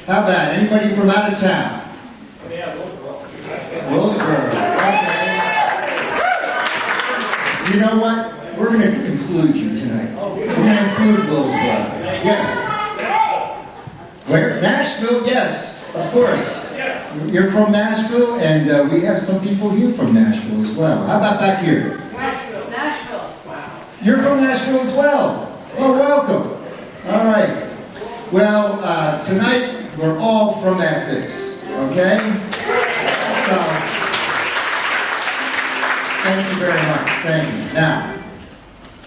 How about anybody from out of town? Yeah, Roseburg. Okay. You know what? We're going to include you tonight. We're going to include Roseburg. Yes. Where? Nashville? Yes, of course. You're from Nashville, and we have some people here from Nashville as well. How about back here? Nashville. Wow. You're from Nashville as well. Oh, welcome. All right. Well, tonight we're all from Essex, okay? So, thank you very much. Thank you. Now,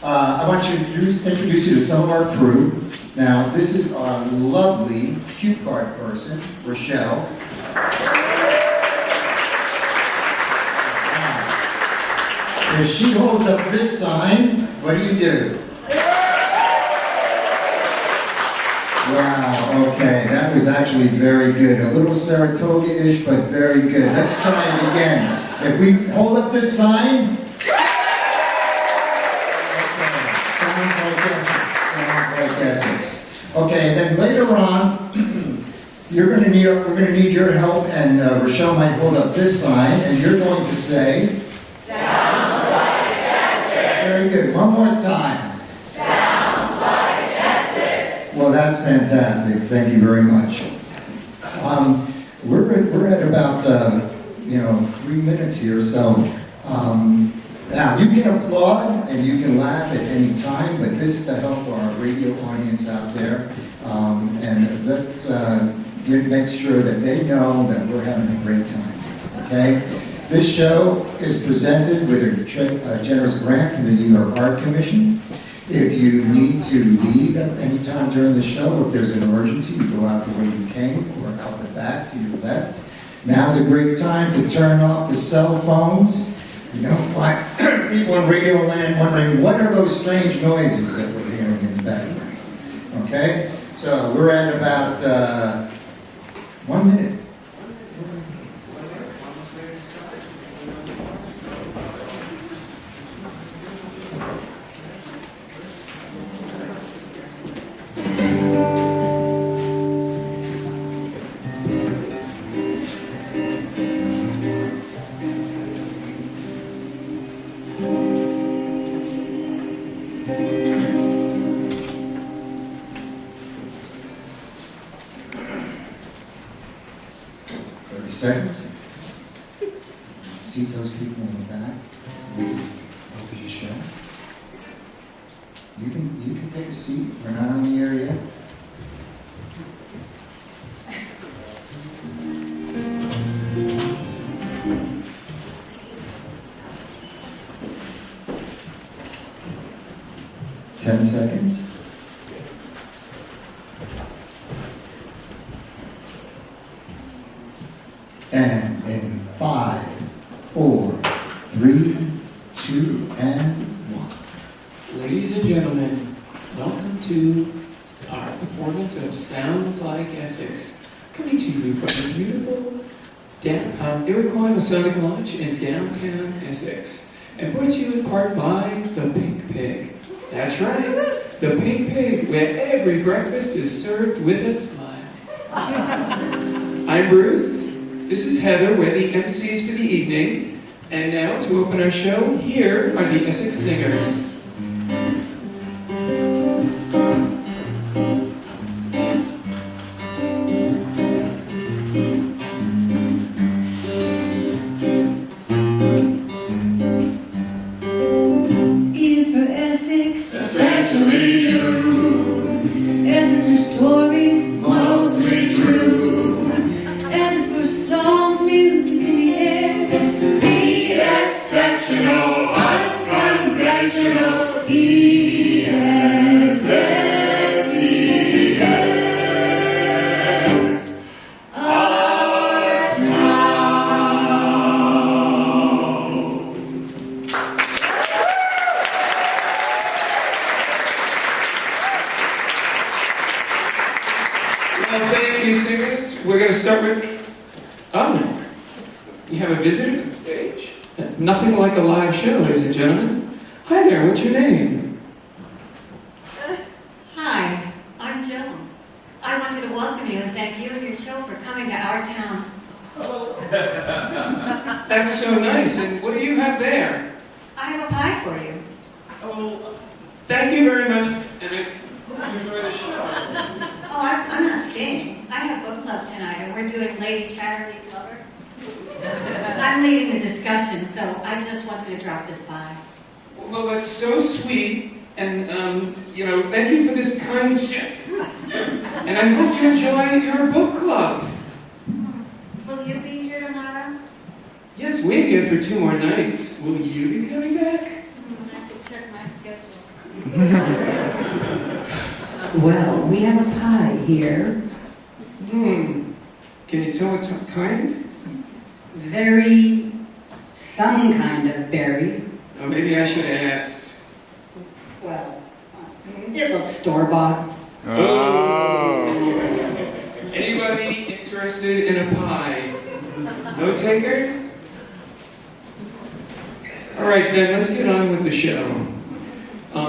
I want to introduce you to some of our crew. Now, this is our lovely cue card person, Rochelle. If she holds up this sign, what do you do? Wow, okay, that was actually very good. A little Saratoga-ish, but very good. Let's try it again. If we hold up this sign, sounds like Essex. Okay, then later on, we're going to need your help, and Rochelle might hold up this sign, and you're going to say, Sounds like Essex. Very good. One more time. Sounds like Essex. Well, that's fantastic. Thank you very much. We're at about 3 minutes here, so. Now, you can applaud and you can laugh at any time, but this is to help our radio audience out there. And let's make sure that they know that we're having a great time, okay? This show is presented with a generous grant from the New York Art Commission. If you need to leave at any time during the show, if there's an emergency, you go out the way you came or out the back to your left. Now's a great time to turn off the cell phones. You know, why people in radio land wondering what are those strange noises that we're hearing in the background. Okay? So we're at about 1 minute. Seconds. See those people in the back over the show. You can take a seat. We're not on the air yet. Ten seconds. And in 5, 4, 3, 2, and 1. Ladies and gentlemen, welcome to our performance of Sounds Like Essex, coming to you from the beautiful Iroquois Masonic Lodge in downtown Essex, and brought to you in part by the Pink Pig. That's right, the Pink Pig, where every breakfast is served with a smile. I'm Bruce. This is Heather, we're the MCs for the evening, and now to open our show, here are the Essex Singers. E is for Essex, essentially you. S is for stories, mostly true. S is for songs, music in the air. Be exceptional, unconventional. E-S-S-E-X. Our town. Well, thank you, singers. We're going to start with... Oh, you have a visitor on stage? Nothing like a live show, ladies and gentlemen. Hi there, what's your name? Hi, I'm Joan. I wanted to welcome you and thank you and your show for coming to our town. That's so nice. And what do you have there? I have a pie for you. Oh, thank you very much. And I hope you enjoy the show. Oh, I'm not staying. I have book club tonight and we're doing Lady Chatterley's Lover. I'm leading the discussion, so I just wanted to drop this by. Well, that's so sweet. And, thank you for this kind gift. And I hope you enjoy your book club. Will you be here tomorrow? Yes, we're here for 2 more nights. Will you be coming back? I have to check my schedule. Well, we have a pie here. Can you tell what kind? Very, some kind of berry. Oh, maybe I should have asked. Well, it looks store-bought. Anybody interested in a pie? No takers? All right, then, let's get on with the show.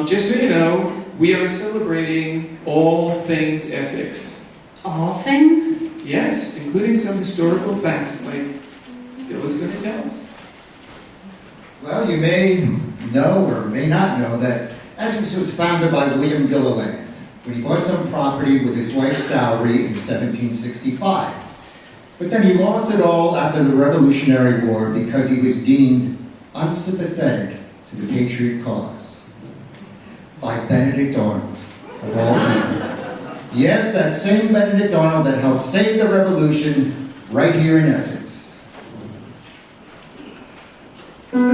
Just so you know, we are celebrating all things Essex. All things? Yes, including some historical facts like Bill was going to tell us. Well, you may know or may not know that Essex was founded by William Gilliland when he bought some property with his wife's dowry in 1765. But then he lost it all after the Revolutionary War because he was deemed unsympathetic to the Patriot cause by Benedict Arnold, of all people. Yes, that same Benedict Arnold that helped save the Revolution right here in Essex. When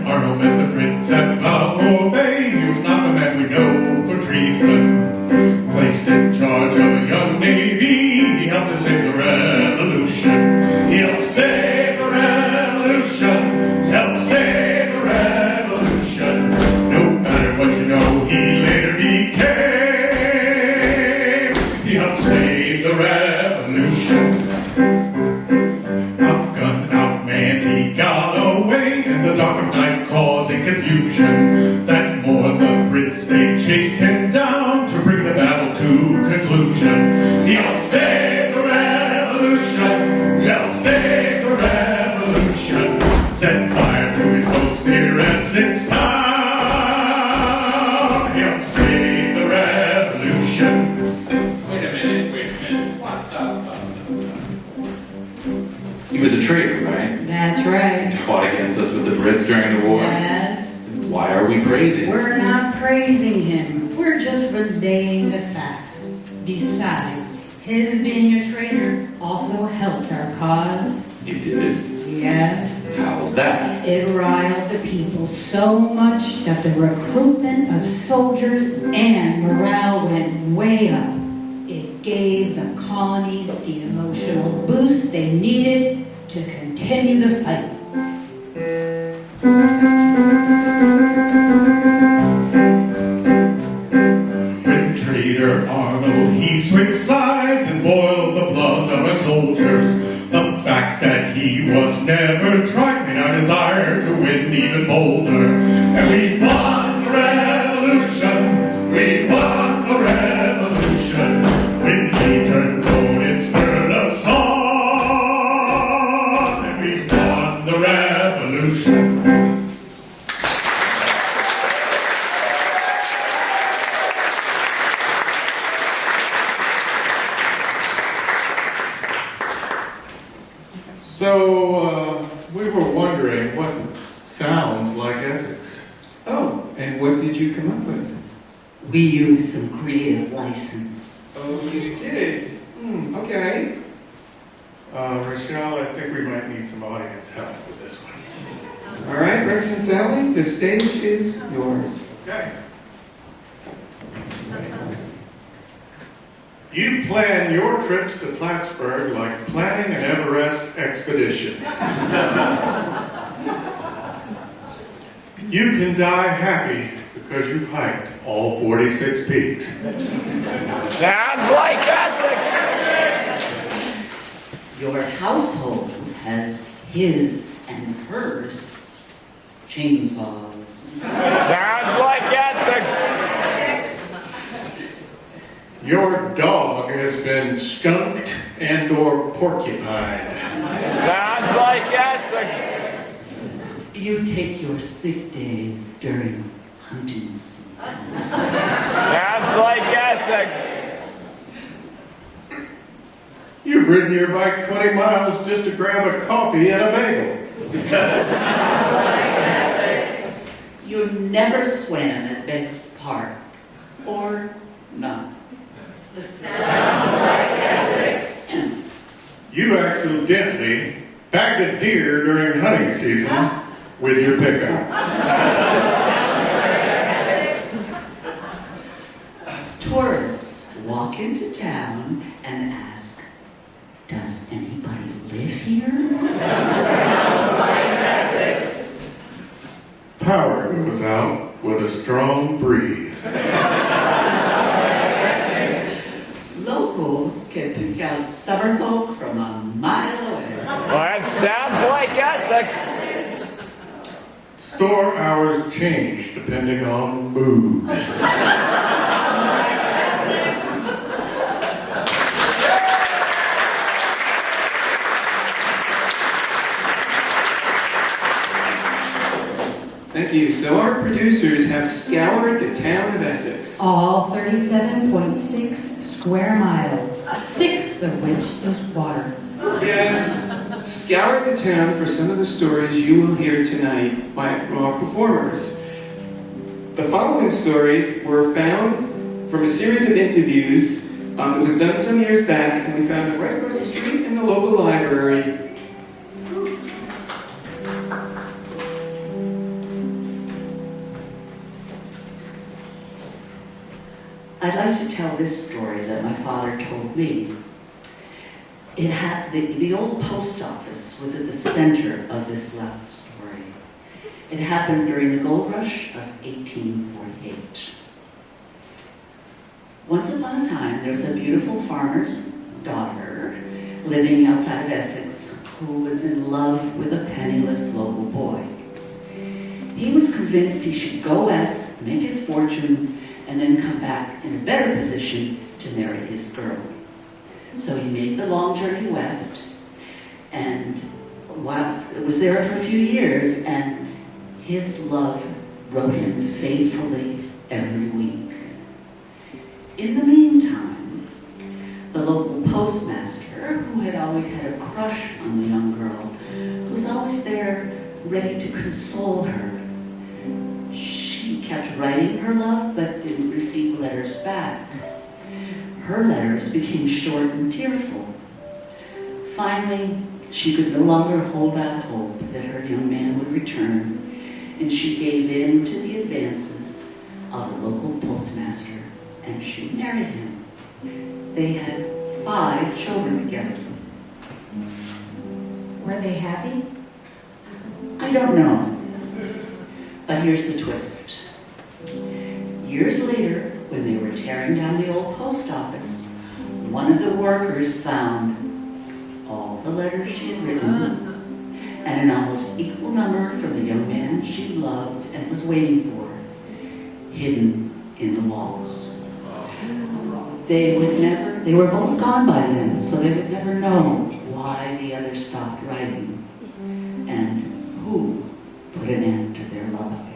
Arnold met the Brits at Balboa Bay, he was not the man we know for treason. Placed in charge of a young navy, he helped to save the revolution. He helped save the revolution. Helped save the revolution. No matter what you know, he later became. He helped save the revolution. Outgunned, outmanned, he got away in the dark of night, causing confusion. That more the Brits, they chased him down to bring the battle to conclusion. He helped save the revolution. He helped save the revolution. Set fire to his boats near Essex town. He helped save the revolution. Wait a minute. Stop. He was a traitor, right? That's right. He fought against us with the Brits during the war. Yes. Why are we praising him? We're not praising him. We're just relaying the facts. Besides, his being a traitor also helped our cause. It did? Yes. How's that? It riled the people so much that the recruitment of soldiers and morale went way up. It gave the colonies the emotional boost they needed to continue the fight. When traitor Arnold, he switched sides and boiled the blood of our soldiers. The fact that he was never tried made our desire to win even bolder. And we won the revolution. We won the revolution. When he turned cold, it spurred us on. And we won the revolution. So, we were wondering what sounds like Essex. Oh, and what did you come up with? We used some creative license. Oh, you did? Okay. Rochelle, I think we might need some audience help with this one. All right, Rex and Sally, the stage is yours. Okay. You plan your trips to Plattsburgh like planning an Everest expedition. You can die happy because you've hiked all 46 peaks. Sounds like Essex! Your household has his and hers chainsaws. Sounds like Essex. Your dog has been skunked and or porcupined. Sounds like Essex. You take your sick days during hunting season. Sounds like Essex. You've ridden your bike 20 miles just to grab a coffee and a bagel. You never swam at Beggs Park. Or not. You accidentally bagged a deer during hunting season with your pickup. Tourists walk into town and ask, does anybody live here? Power goes out with a strong breeze. Locals can pick out summer folk from a mile away. Well, that sounds like Essex. Store hours change depending on mood. Thank you. So our producers have scoured the town of Essex. All 37.6 square miles, 6 of which is water. Yes, scoured the town for some of the stories you will hear tonight from our performers. The following stories were found from a series of interviews that was done some years back, and we found it right across the street in the local library. I'd like to tell this story that my father told me. It had the old post office was at the center of this love story. It happened during the gold rush of 1848. Once upon a time, there was a beautiful farmer's daughter living outside of Essex who was in love with a penniless local boy. He was convinced he should go west, make his fortune, and then come back in a better position to marry his girl. So he made the long journey west, and was there for a few years, and his love wrote him faithfully every week. In the meantime, the local postmaster, who had always had a crush on the young girl, was always there ready to console her. She kept writing her love, but didn't receive letters back. Her letters became short and tearful. Finally, she could no longer hold out hope that her young man would return, and she gave in to the advances of the local postmaster, and she married him. They had 5 children together. Were they happy? I don't know. But here's the twist. Years later, when they were tearing down the old post office, one of the workers found all the letters she had written and an almost equal number from the young man she loved and was waiting for, hidden in the walls. They were both gone by then, so they would never know why the other stopped writing and who put an end to their love affair.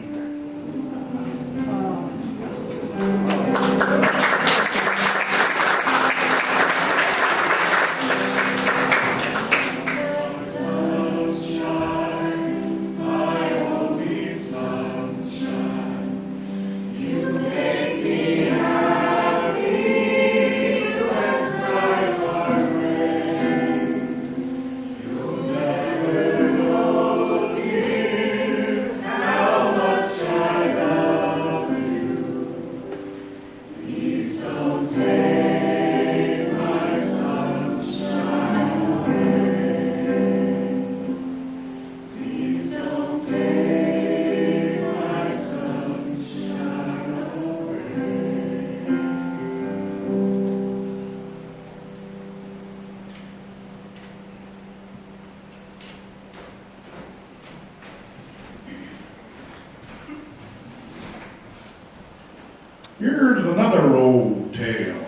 Here's another old tale.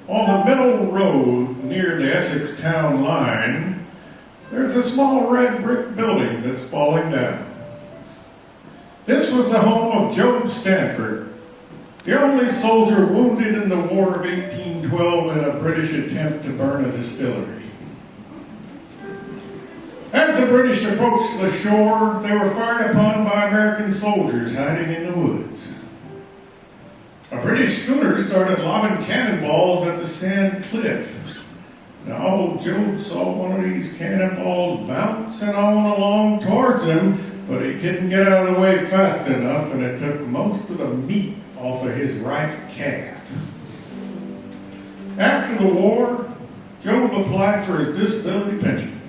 On the middle road near the Essex town line, there's a small red brick building that's falling down. This was the home of Job Stanford, the only soldier wounded in the War of 1812 in a British attempt to burn a distillery. As the British approached the shore, they were fired upon by American soldiers hiding in the woods. A British schooner started lobbing cannonballs at the sand cliff. Now, old Job saw one of these cannonballs bouncing on along towards him, but he couldn't get out of the way fast enough, and it took most of the meat off of his right calf. After the war, Job applied for his disability pension,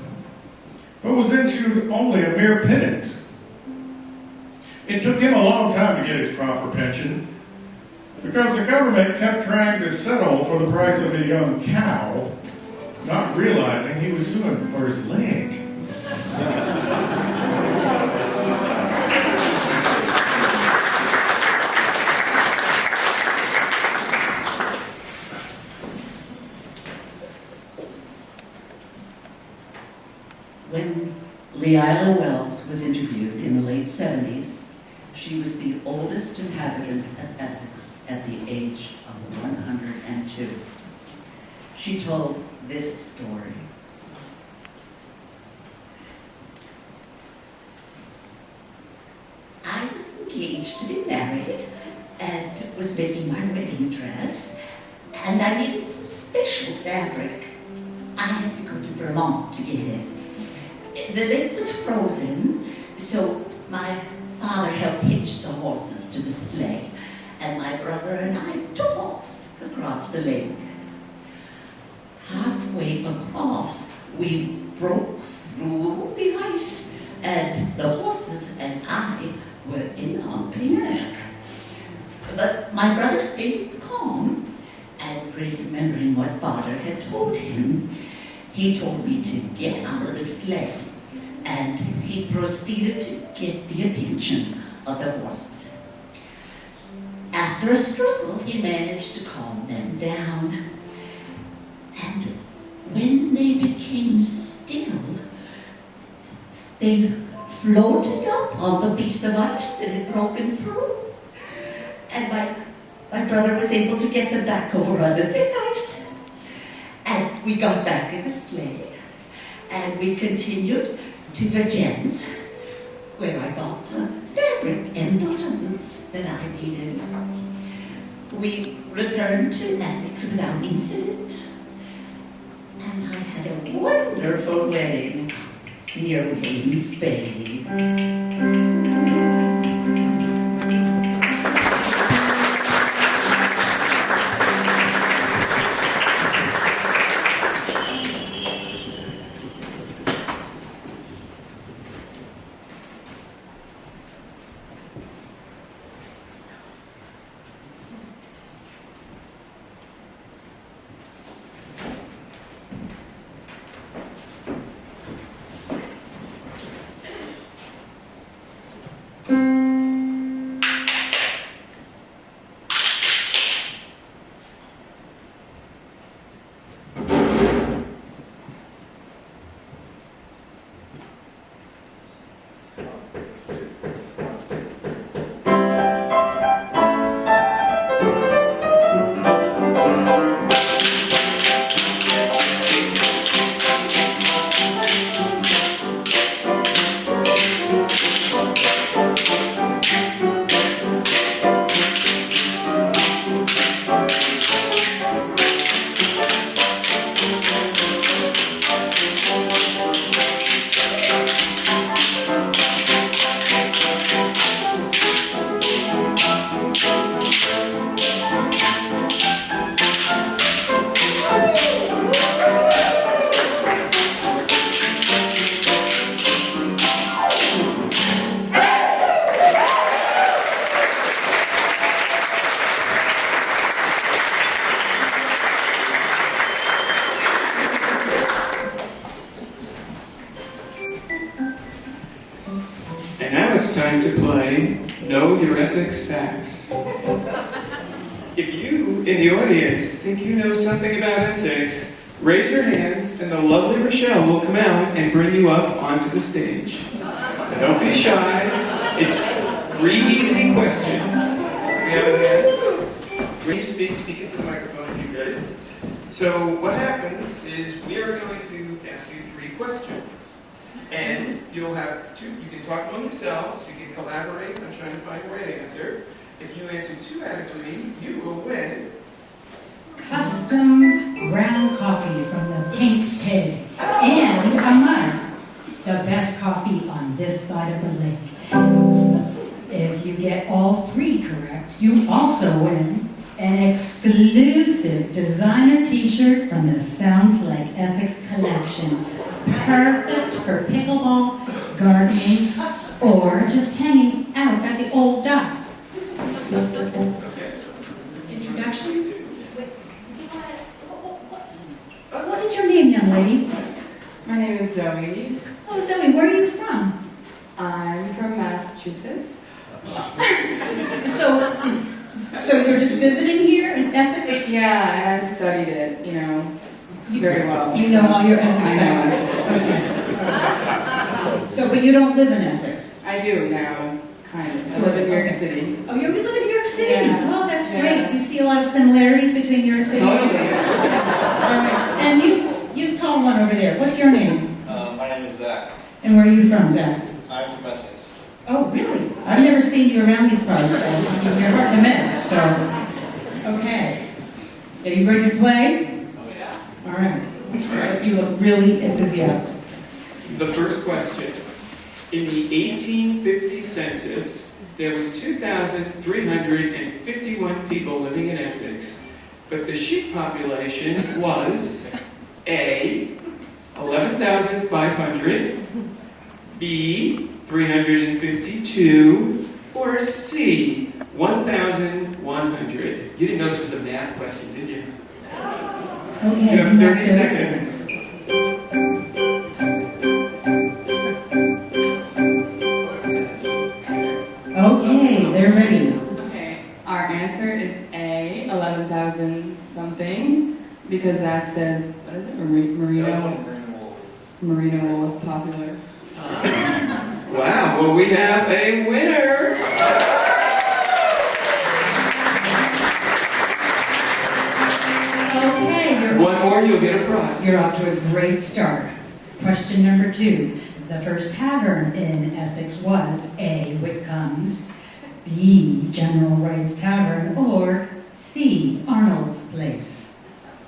but was issued only a mere pittance. It took him a long time to get his proper pension, because the government kept trying to settle for the price of a young cow, not realizing he was suing for his leg. When Leila Wells was interviewed in the late 70s, she was the oldest inhabitant of Essex at the age of 102. She told this story. I was engaged to be married and was making my wedding dress, and I needed some special fabric. I had to go to Vermont to get it. The lake was frozen, so my father helped hitch the horses to the sleigh, and my brother and I took off across the lake. Halfway across, we broke through the ice, and the horses and I were in a panic. But my brother stayed calm, and remembering what father had told him, he told me to get out of the sleigh, and he proceeded to get the attention of the horses. After a struggle, he managed to calm them down. And when they became still, they floated up on the piece of ice that had broken through. And my brother was able to get them back over on the thick ice. And we got back in the sleigh, and we continued to Virgin's, where I bought the fabric and buttons that I needed. We returned to Essex without incident, and I had a wonderful wedding near Williams Bay. And now it's time to play Know Your Essex Facts. If you, in the audience, think you know something about Essex, raise your hands and the lovely Rochelle will come out and bring you up onto the stage. And don't be shy. It's 3 easy questions. We have it here. Speak into the microphone if you could. So what happens is we are going to ask you 3 questions. And you'll have 2, you can talk among yourselves, you can collaborate on trying to find the right answer. If you answer 2 out of 3, you will win Custom ground coffee from the Pink Pig and a mug. The best coffee on this side of the lake. If you get all 3 correct, you also win an exclusive designer t-shirt from the Sounds Like Essex collection. Perfect for pickleball, gardening, or just hanging out at the old dock. Introductions? What is your name, young lady? My name is Zoe. Oh, Zoe, where are you from? I'm from Massachusetts. So you're just visiting here in Essex? Yeah, I've studied it, very well. You know all your Essex I know facts. So, but you don't live in Essex? I do now, kind of. So I live in New York okay. City. Oh, you live in New York City? Yeah. Oh, that's Yeah. great. Do you see a lot of similarities between New York City? Totally. All right. And you tall one over there. What's your name? My name is Zach. And where are you from, Zach? I'm from Essex. Oh, really? I've never seen you around these parts, so you're hard to miss. So, okay. Are you ready to play? Oh, yeah. All right. You look really enthusiastic. the first question. In the 1850 census, there was 2,351 people living in Essex, but the sheep population was A, 11,500, B, 352, or C, 1,100. You didn't know this was a math question, did you? Okay. You have 30 seconds. Okay, they're ready. Okay, our answer is A, 11,000 something, because Zach says, what is it, merino wool is popular. Wow, well, we have a winner. Okay, One more, you'll get a prize. you're off to a great start. Question number 2. The first tavern in Essex was A, Whitcomb's, B, General Wright's Tavern, or C, Arnold's Place.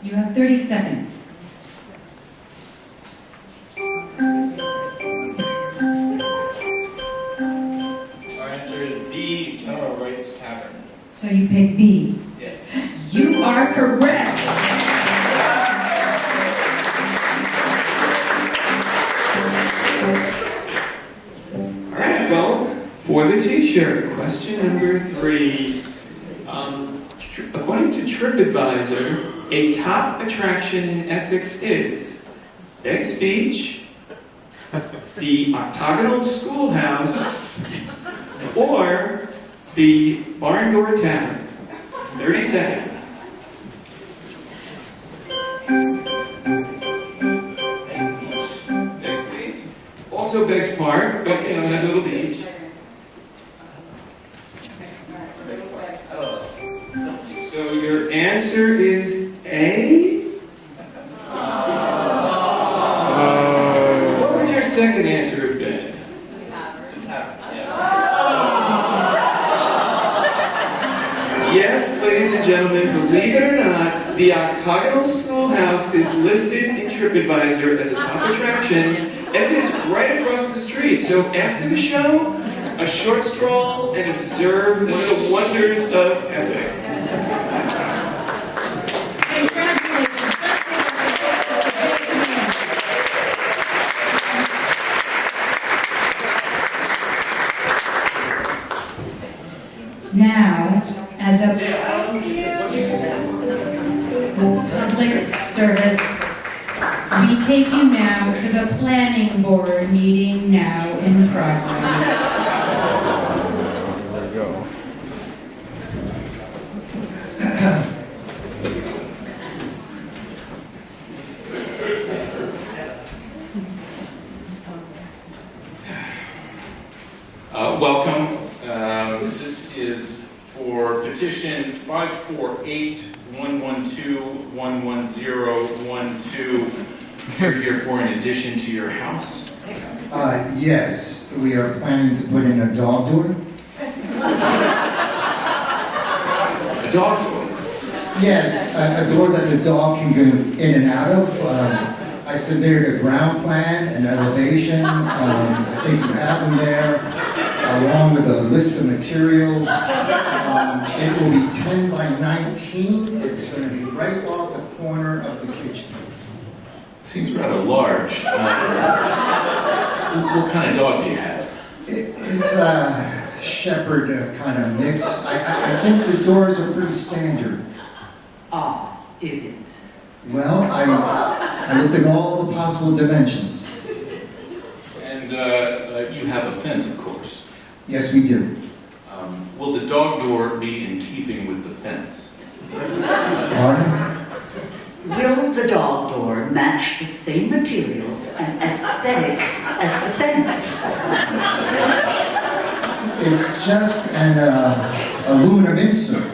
You have 30 seconds. Our answer is B, General Wright's Tavern. So you pick B. Yes. You are correct. All right, well, for the t-shirt, question number 3. According to TripAdvisor, a top attraction in Essex is Beggs Beach, the Octagonal Schoolhouse, or the Barn Door Tavern. 30 seconds. Beggs Beach. Also Beggs Park, but it has a little beach. So your answer is A? What would your second answer have been? Yes, ladies and gentlemen, believe it or not, the Octagonal Schoolhouse is listed in TripAdvisor as a top attraction, and it is right across the street. So after the show, a short stroll and observe one of the wonders of Essex. Now, as a public service, we take you now to the planning board meeting now in progress. Welcome. This is for petition 548-112-110-12. You're here for an addition to your house? Yes, we are planning to put in a dog door. A dog door? Yes, a door that the dog can go in and out of. I submitted a ground plan, an elevation. I think you have them there, along with a list of materials. It will be 10 by 19. It's going to be right off the corner of the kitchen. Seems rather large. What kind of dog do you have? It's a shepherd kind of mix. I think the doors are pretty standard. Ah, is it? Well, I looked at all the possible dimensions. And you have a fence, of course. Yes, we do. Will the dog door be in keeping with the fence? Pardon? Will the dog door match the same materials and aesthetic as the fence? It's just an aluminum insert.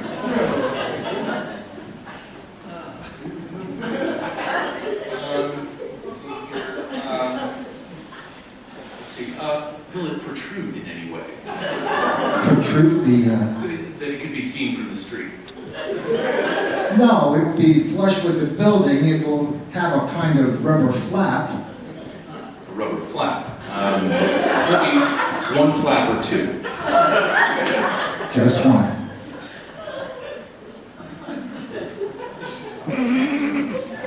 Will it protrude in any way? Protrude the... That it could be seen from the street? No, it will be flush with the building. It will have a kind of rubber flap. A rubber flap? Maybe one flap or two? Just one.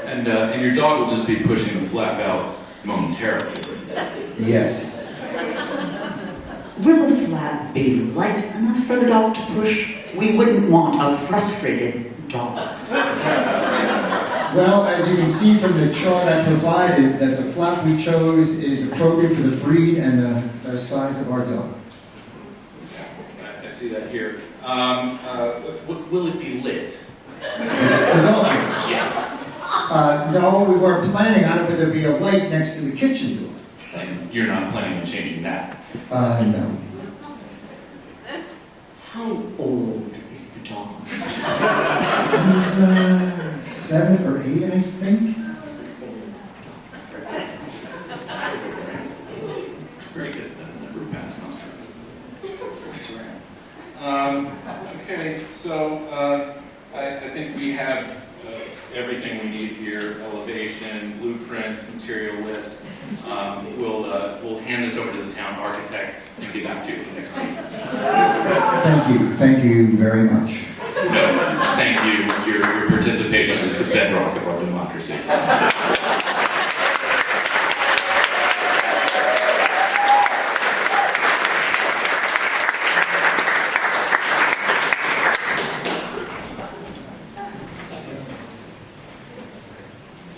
And your dog will just be pushing the flap out momentarily? Yes. Will the flap be light enough for the dog to push? We wouldn't want a frustrated dog. Well, as you can see from the chart I provided, that the flap we chose is appropriate for the breed and the size of our dog. I see that here. Will it be lit? The dog? Yes. No, we weren't planning on it, but there'll be a light next to the kitchen door. And you're not planning on changing that? No. How old is the dog? He's 7 or 8, I think. Very good. Never pass muster. Okay, so I think we have everything we need here: elevation, blueprints, material list. We'll hand this over to the town architect and get back to you next week. Thank you very much. No, thank you. Your participation is the bedrock of our democracy.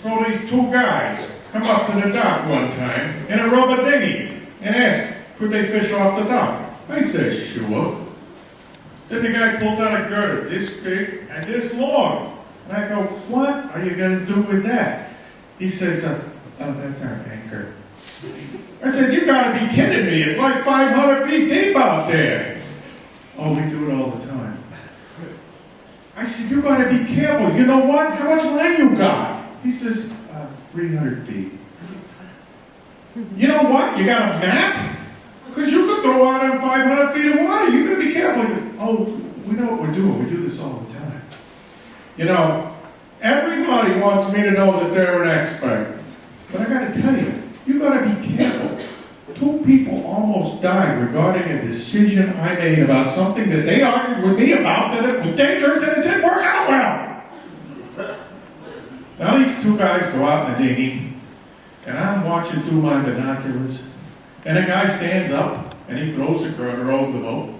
So these two guys come up to the dock one time in a rubber dinghy and ask, could they fish off the dock? I said, sure. Then the guy pulls out a girder this big and this long. And I go, what are you going to do with that? He says, oh, that's our anchor. I said, you got to be kidding me. It's like 500 feet deep out there. Oh, we do it all the time. I said, you got to be careful. You know what? How much land you got? He says, 300 feet. You know what? You got a map? Because you could throw out on 500 feet of water. You got to be careful. Oh, we know what we're doing. We do this all the time. You know, everybody wants me to know that they're an expert. But I got to tell you, you got to be careful. 2 people almost died regarding a decision I made about something that they argued with me about, that it was dangerous and it didn't work out well. Now these 2 guys go out in the dinghy, and I'm watching through my binoculars, and a guy stands up, and he throws a girder over the boat.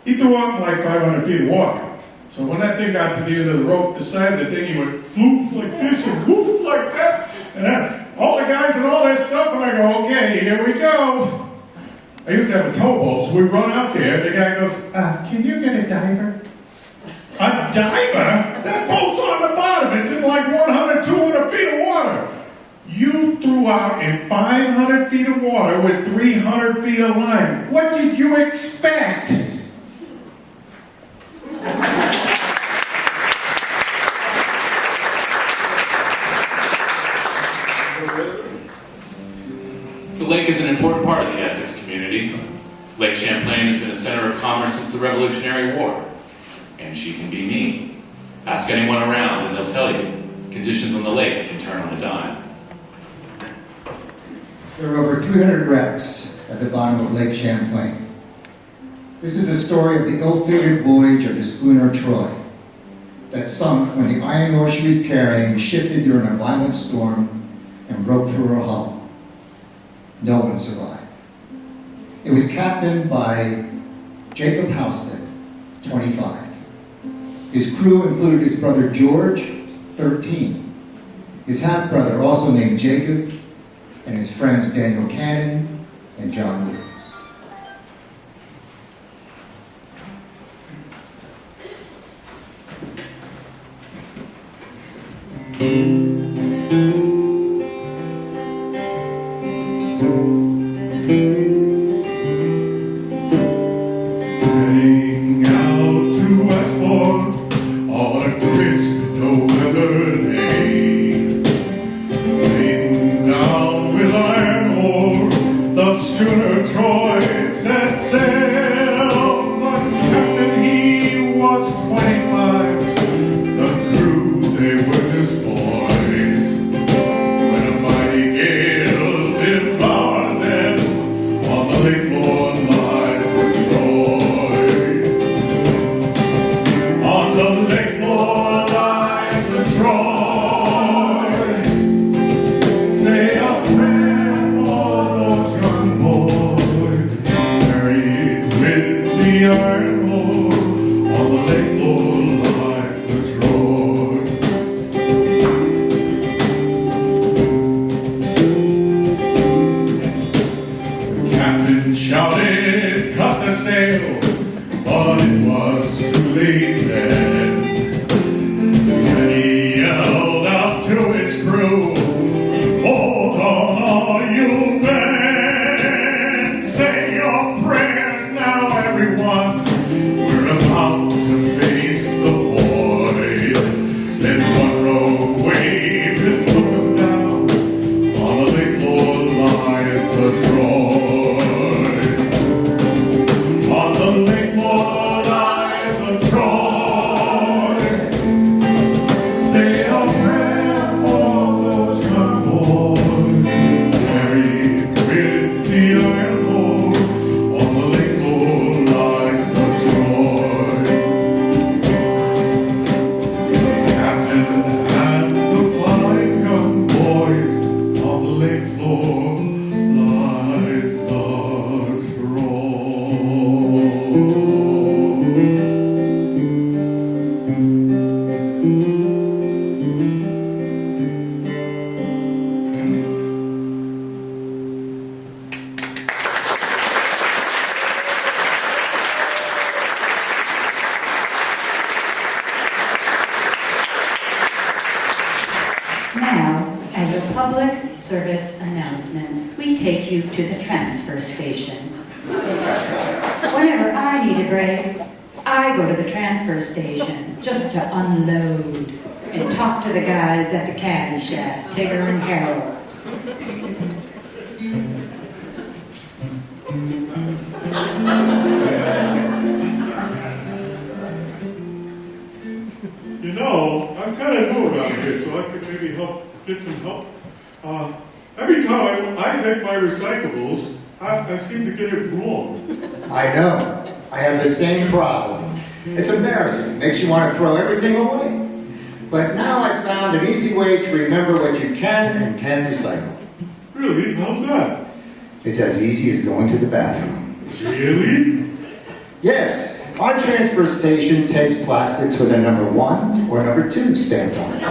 He threw out like 500 feet of water. So when that thing got to the end of the rope, the side of the dinghy went floop like this and woof like that. And all the guys and all that stuff, and I go, okay, here we go. I used to have a towboat, so we run out there, and the guy goes, can you get a diver? A diver? That boat's on the bottom. It's in like 100, 200 feet of water. You threw out in 500 feet of water with 300 feet of line. What did you expect? The lake is an important part of the Essex community. Lake Champlain has been a center of commerce since the Revolutionary War. And she can be mean. Ask anyone around and they'll tell you. Conditions on the lake can turn on a dime. There are over 300 wrecks at the bottom of Lake Champlain. This is the story of the ill-fated voyage of the schooner Troy that sunk when the iron ore she was carrying shifted during a violent storm and broke through her hull. No one survived. It was captained by Jacob Houston, 25. His crew included his brother George, 13. His half-brother, also named Jacob, and his friends Daniel Cannon and John Williams. Heading out to Westport on a crisp November day. Laden down with iron ore, the schooner Troy set sail. The captain, he was 25. The crew, they were just boys. When a mighty gale devoured them, on the lake floor lies the Troy. On the lake floor lies the Troy. Say a prayer for those young boys buried with the iron ore. On the lake floor lies the Troy. The captain shouted, cut the sail, but it was too late then. And he yelled out to his crew, hold on all you men, say your prayers now everyone, we're about to face the void. Then one rogue waved and took him down, on the lake floor lies the Troy. On the lake floor lies the Troy. Say a prayer for those young boys buried with the iron ore. On the lake floor lies the Troy. The captain and the 5 young boys. On the lake floor lies the Troy. Now, as a public service announcement, we take you to the transfer station. Whenever I need a break, I go to the transfer station just to unload and talk to the guys at the caddy shack, Tigger and Harold. You know, I'm kind of new around here, so I could maybe get some help. Every time I take my recyclables, I seem to get it wrong. I know. I have the same problem. It's embarrassing. Makes you want to throw everything away. But now I've found an easy way to remember what you can and can't recycle. Really? How's that? It's as easy as going to the bathroom. Really? Yes. Our transfer station takes plastics with a number 1 or number 2 stamped on it.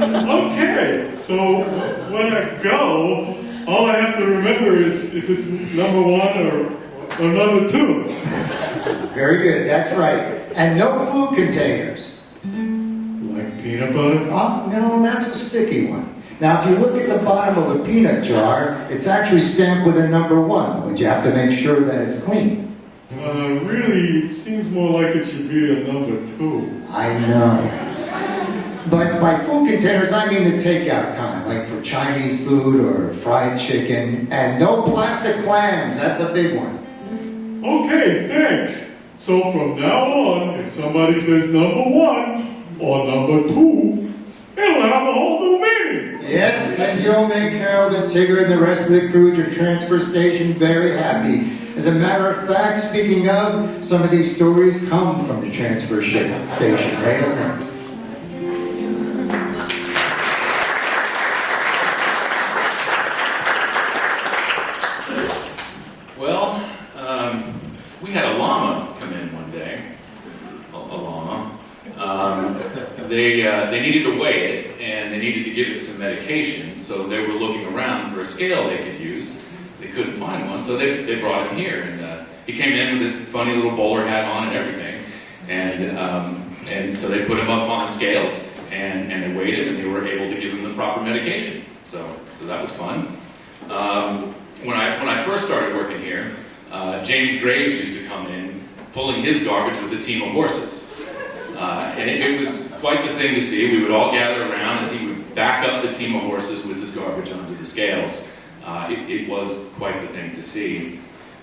Okay, so when I go, all I have to remember is if it's number 1 or number 2. Very good, that's right. And no food containers. Like peanut butter? No, that's a sticky one. Now, if you look at the bottom of a peanut jar, it's actually stamped with a number 1, but you have to make sure that it's clean. Really, it seems more like it should be a number 2. I know. But by food containers, I mean the takeout kind, like for Chinese food or fried chicken. And no plastic clams, that's a big one. Okay, thanks. So from now on, if somebody says number 1 or number 2, it'll have a whole new meaning. Yes, and you'll make Harold and Tigger and the rest of the crew at your transfer station very happy. As a matter of fact, speaking of, some of these stories come from the transfer station right up next. Well, we had a llama come in one day. A llama. They needed to weigh it, and they needed to give it some medication, so they were looking around for a scale they could use. They couldn't find one, so they brought him here, and he came in with this funny little bowler hat on and everything, and so they put him up on the scales, and they weighed him, and they were able to give him the proper medication. So that was fun. When I first started working here, James Graves used to come in pulling his garbage with a team of horses. And it was quite the thing to see. We would all gather around as he would back up the team of horses with his garbage onto the scales. It was quite the thing to see.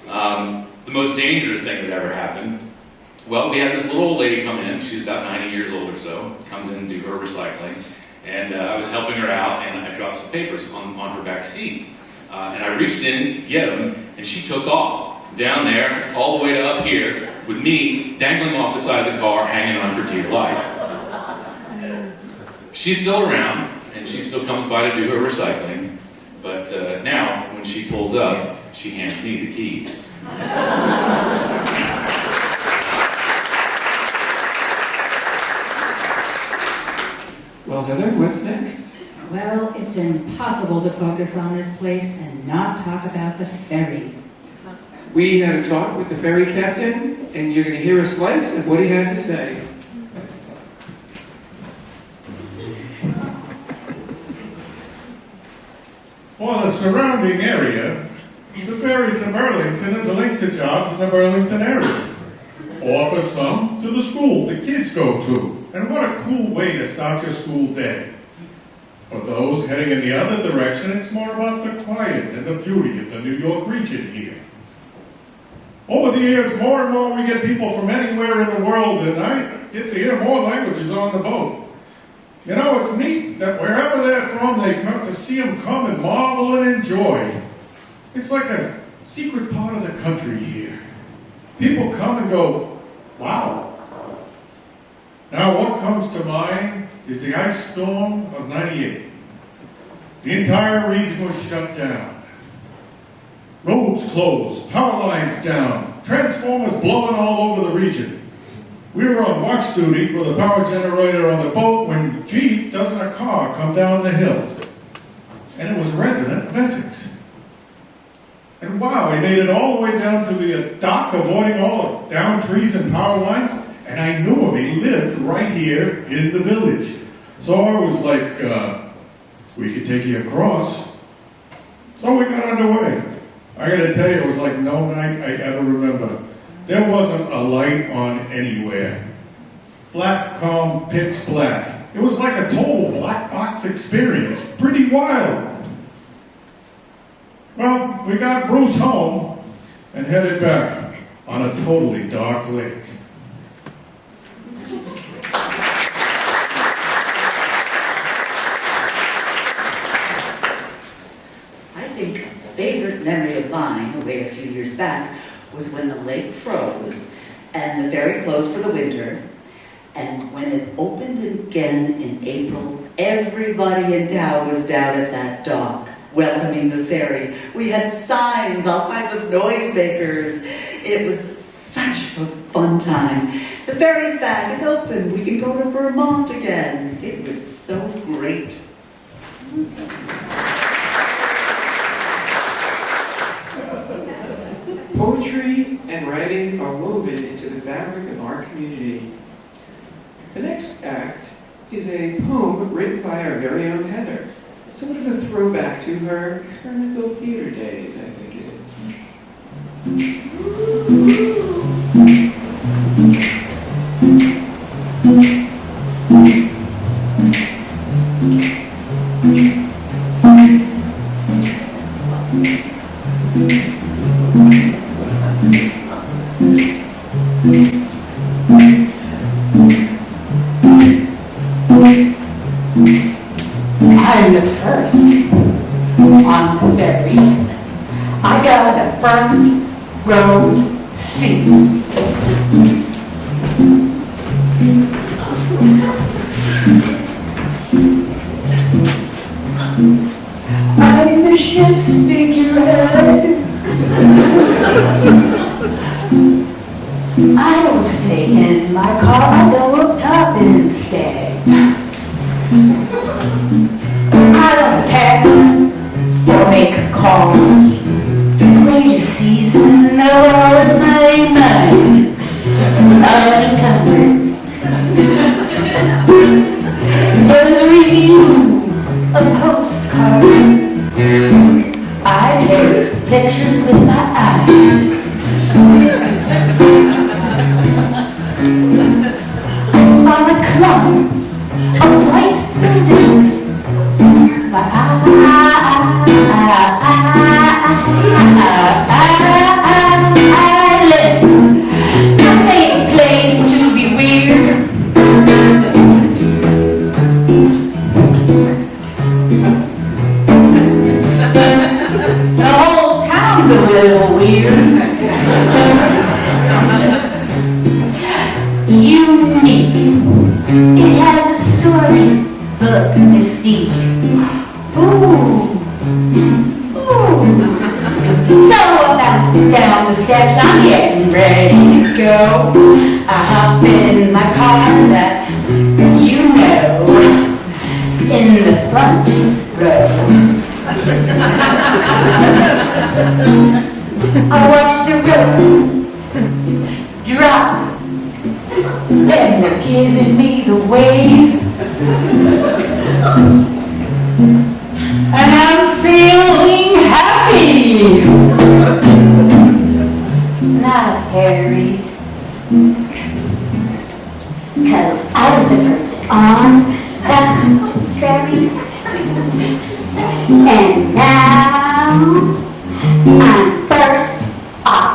The most dangerous thing that ever happened, well, we had this little old lady come in. She's about 90 years old or so, comes in to do her recycling. And I was helping her out, and I dropped some papers on her back seat. And I reached in to get them, and she took off down there, all the way to up here, with me dangling off the side of the car, hanging on for dear life. She's still around, and she still comes by to do her recycling, but now, when she pulls up, she hands me the keys. Well, Heather, what's next? Well, it's impossible to focus on this place and not talk about the ferry. We had a talk with the ferry captain, and you're going to hear a slice of what he had to say. For the surrounding area, the ferry to Burlington is a link to jobs in the Burlington area. Or for some, to the school the kids go to. And what a cool way to start your school day. For those heading in the other direction, it's more about the quiet and the beauty of the New York region here. Over the years, more and more we get people from anywhere in the world, and I get to hear more languages on the boat. You know, it's neat that wherever they're from, they come to see them come and marvel and enjoy. It's like a secret part of the country here. People come and go, wow. Now what comes to mind is the ice storm of '98. The entire region was shut down. Roads closed, power lines down, transformers blowing all over the region. We were on watch duty for the power generator on the boat when, gee, doesn't a car come down the hill? And it was a resident of Essex. And wow, he made it all the way down to the dock, avoiding all the downed trees and power lines, and I knew him. He lived right here in the village. So I was like, we could take you across. So we got underway. I gotta tell you, it was like no night I ever remember. There wasn't a light on anywhere. Flat, calm, pitch black. It was like a total black box experience. Pretty wild. Well, we got Bruce home and headed back on a totally dark lake. I think a favorite memory of mine, away a few years back, was when the lake froze and the ferry closed for the winter. And when it opened again in April, everybody in town was down at that dock, welcoming the ferry. We had signs, all kinds of noisemakers. It was such a fun time. The ferry's back, it's open, we can go to Vermont again. It was so great. Poetry and writing are woven into the fabric of our community. The next act is a poem written by our very own Heather. Somewhat of a throwback to her experimental theater days, I think it is. I'm the first on the ferry. I got a front row seat. I'm the ship's figurehead. I don't stay in my car, I go up top instead. I don't text or make calls. The greatest season of all is my mind, unencumbered. A review, a postcard. I take pictures with my eyes. I spot a clump of white buildings. My island, a safe place to be weird. The whole town's a little weird. Unique. It has a story book mystique. Ooh. So I bounce down the steps, I'm getting ready to go. I hop in my car, that's, you know, in the front row. I watch the road drop, and they're giving me the wave. And I'm feeling happy, not harried, 'cause I was the first on the ferry, and now I'm first off.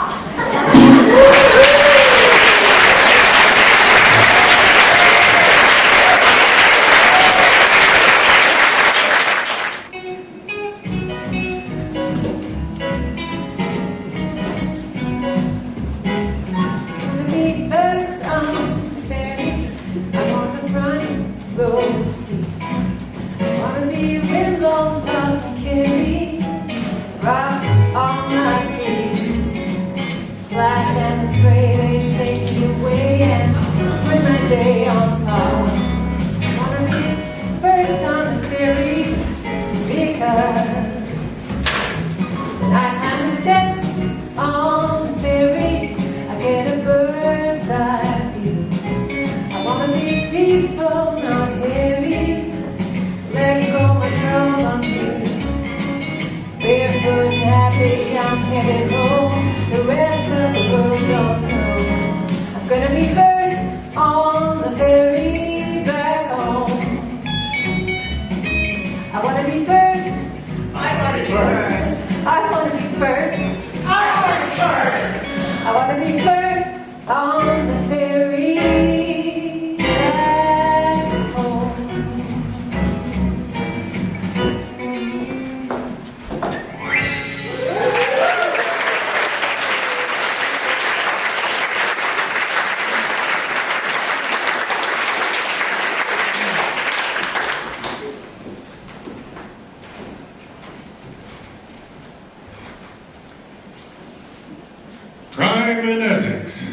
Crime in Essex.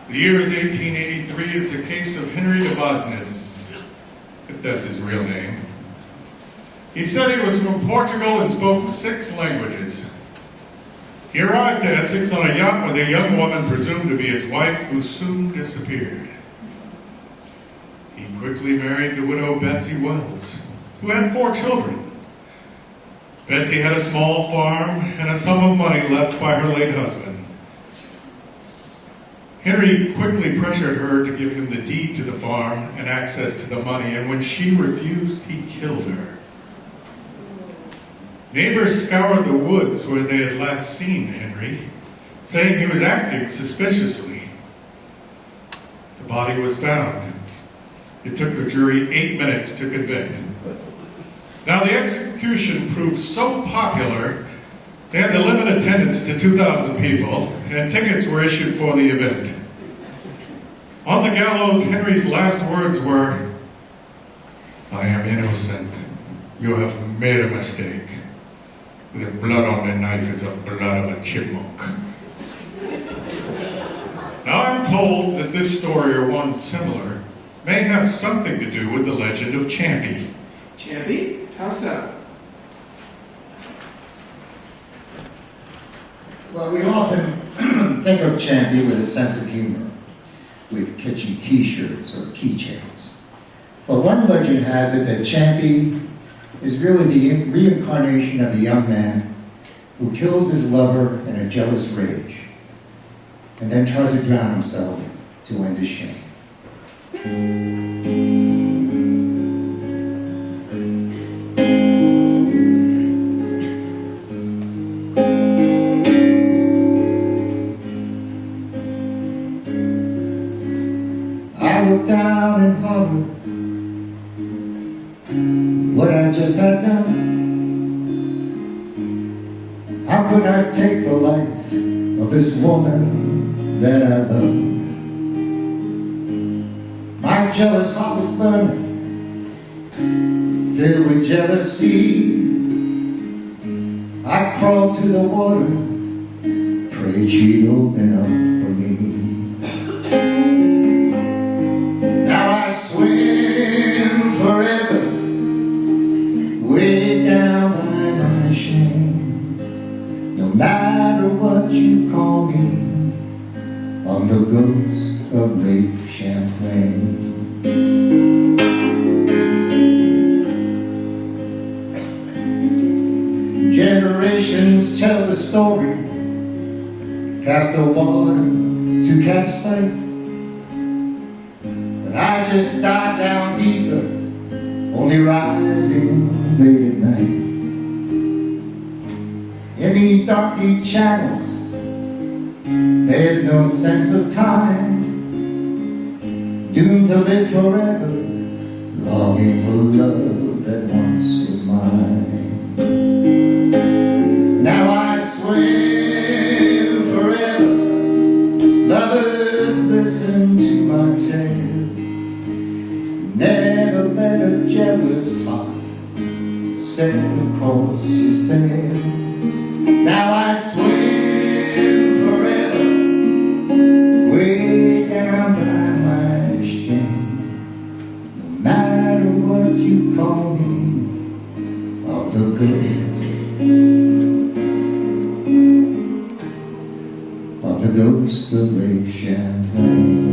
The year is 1883. It's a case of Henry de Bosnes, if that's his real name. He said he was from Portugal and spoke 6 languages. He arrived to Essex on a yacht with a young woman presumed to be his wife, who soon disappeared. He quickly married the widow Betsy Wells, who had 4 children. Betsy had a small farm and a sum of money left by her late husband. Henry quickly pressured her to give him the deed to the farm and access to the money, and when she refused, he killed her. Neighbors scoured the woods where they had last seen Henry, saying he was acting suspiciously. The body was found. It took the jury 8 minutes to convict. Now, the execution proved so popular, they had to limit attendance to 2,000 people, and tickets were issued for the event. On the gallows, Henry's last words were, "I am innocent. You have made a mistake. The blood on the knife is the blood of a chipmunk." Now, I'm told that this story, or one similar, may have something to do with the legend of Champy. Champy? How so? Well, we often think of Champy with a sense of humor, with kitschy t-shirts or keychains. But one legend has it that Champy is really the reincarnation of a young man who kills his lover in a jealous rage and then tries to drown himself to end his shame. I looked down and hollered what I just had done. How could I take the life of this woman that I love? My jealous heart was burning, filled with jealousy. I crawled to the water, prayed she'd open up for me. Now I swim forever, way down by my shame. No matter what you call me, I'm the ghost of Lake Champlain. Generations tell the story, cast the water to catch sight. But I just dive down deeper, only rising late at night. In these dark deep channels, there's no sense of time. Doomed to live forever, longing for love that once was mine. Now I swim forever, lovers listen to my tale. Never let a jealous heart set the course you sail. Now I swim forever, way down by my shame. No matter what you call me, I'll look good. I'm the ghost of Lake Champlain.